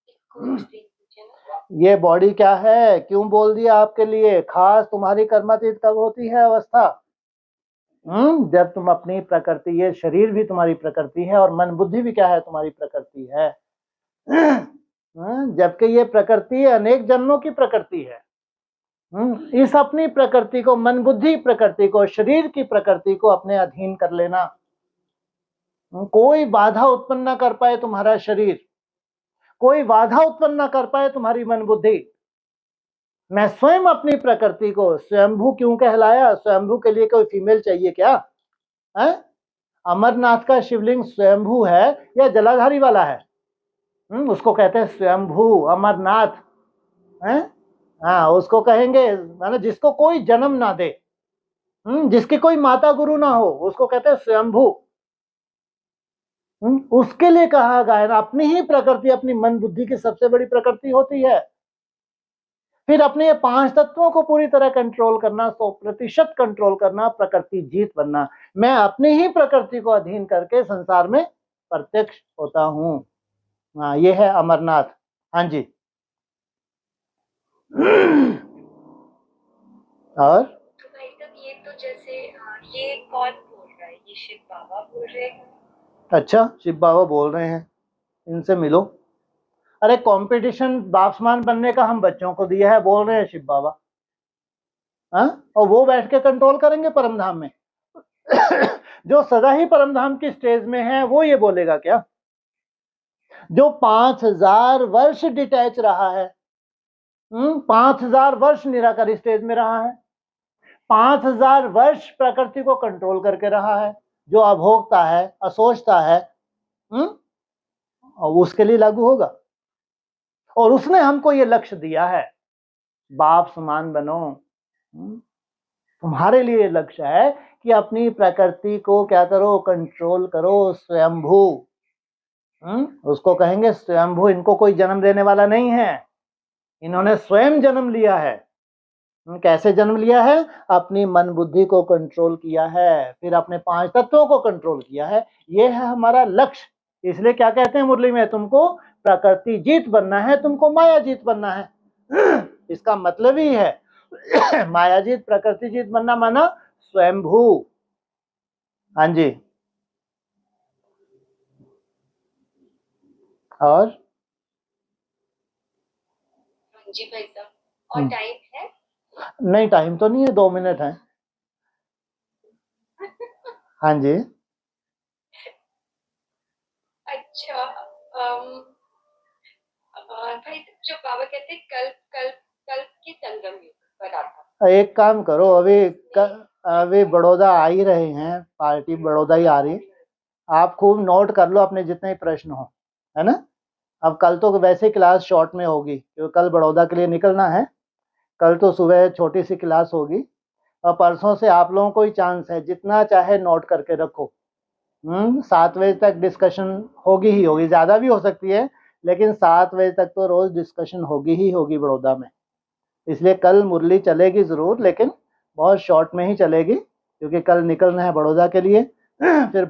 इसको explain कीजिए ना। ये बॉडी क्या है, क्यों बोल दिया आपके लिए खास? तुम्हारी कर्मातीत कब होती है अवस्था? जब तुम अपनी प्रकृति, ये शरीर भी तुम्हारी प्रकृति है और मन बुद्धि भी क्या है, तुम्हारी प्रकृति है। जबकि ये प्रकृति अनेक जन्मों की प्रकृति है। इस अपनी प्रकृति को, मन बुद्धि प्रकृति को, शरीर की प्रकृति को अपने अधीन कर लेना। कोई बाधा उत्पन्न ना कर पाए तुम्हारा शरीर, कोई बाधा उत्पन्न ना कर पाए तुम्हारी मन बुद्धि। मैं स्वयं अपनी प्रकृति को स्वयंभू क्यों कहलाया? स्वयंभू के लिए कोई फीमेल चाहिए क्या है? अमरनाथ का शिवलिंग स्वयंभू है या जलाधारी वाला है? उसको कहते हैं स्वयंभू अमरनाथ है। हाँ, उसको कहेंगे माने जिसको कोई जन्म ना दे, जिसकी कोई माता गुरु ना हो, उसको कहते हैं स्वयंभू। उसके लिए कहा गया है ना, अपनी ही प्रकृति, अपनी मन बुद्धि की सबसे बड़ी प्रकृति होती है। फिर अपने ये 5 तत्वों को पूरी तरह कंट्रोल करना, 100% कंट्रोल करना, प्रकृति जीत बनना। मैं अपनी ही प्रकृति को अधीन करके संसार में प्रत्यक्ष होता हूँ। हाँ, ये है अमरनाथ। हाँ जी। और तो भाई साहब ये तो जैसे ये कौन बोल रहा है? ये शिव बाबा बोल रहे हैं? अच्छा, शिव बाबा बोल रहे हैं, इनसे मिलो। अरे कंपटीशन बापसमान बनने का हम बच्चों को दिया है, बोल रहे हैं शिव बाबा। हाँ, और वो बैठ के कंट्रोल करेंगे परम धाम में। जो सदा ही परम धाम की स्टेज में है वो ये बोलेगा क्या? जो 5000 वर्ष डिटैच रहा है, 5000 वर्ष निराकारी स्टेज में रहा है, 5000 वर्ष प्रकृति को कंट्रोल करके रहा है, जो अभोक्ता है, असोचता है, और उसके लिए लागू होगा। और उसने हमको ये लक्ष्य दिया है, बाप समान बनो। तुम्हारे लिए लक्ष्य है कि अपनी प्रकृति को क्या करो, कंट्रोल करो, स्वयंभू। उसको कहेंगे स्वयंभू। इनको कोई जन्म देने वाला नहीं है, इन्होंने स्वयं जन्म लिया है। कैसे जन्म लिया है? अपनी मन बुद्धि को कंट्रोल किया है, फिर अपने 5 तत्वों को कंट्रोल किया है। ये है हमारा लक्ष्य। इसलिए क्या कहते हैं मुरली में, तुमको प्रकृति जीत बनना है, तुमको माया जीत बनना है। इसका मतलब ही है माया जीत, प्रकृति जीत बनना माना स्वयंभू। हाँ जी। और हाँ जी भाई साहब, और टाइम है? नहीं, टाइम तो नहीं है, 2 मिनट है। हाँ जी। अच्छा, जो बाबा कहते हैं कल की संगम युग पर आता। एक काम करो, अभी बड़ौदा आ ही रहे हैं, पार्टी बड़ौदा ही आ रही है, आप खूब नोट कर लो अपने जितने प्रश्न हो, है ना। अब कल तो वैसे क्लास शॉर्ट में होगी क्योंकि कल बड़ौदा के लिए निकलना है, कल तो सुबह छोटी सी क्लास होगी, और परसों से आप लोगों को ही चांस है, जितना चाहे नोट करके रखो। 7 बजे तक डिस्कशन होगी ही होगी, ज़्यादा भी हो सकती है, लेकिन 7 बजे तक तो रोज़ डिस्कशन होगी ही होगी बड़ौदा में। इसलिए कल मुरली चलेगी ज़रूर, लेकिन बहुत शॉर्ट में ही चलेगी क्योंकि कल निकलना है बड़ौदा के लिए। फिर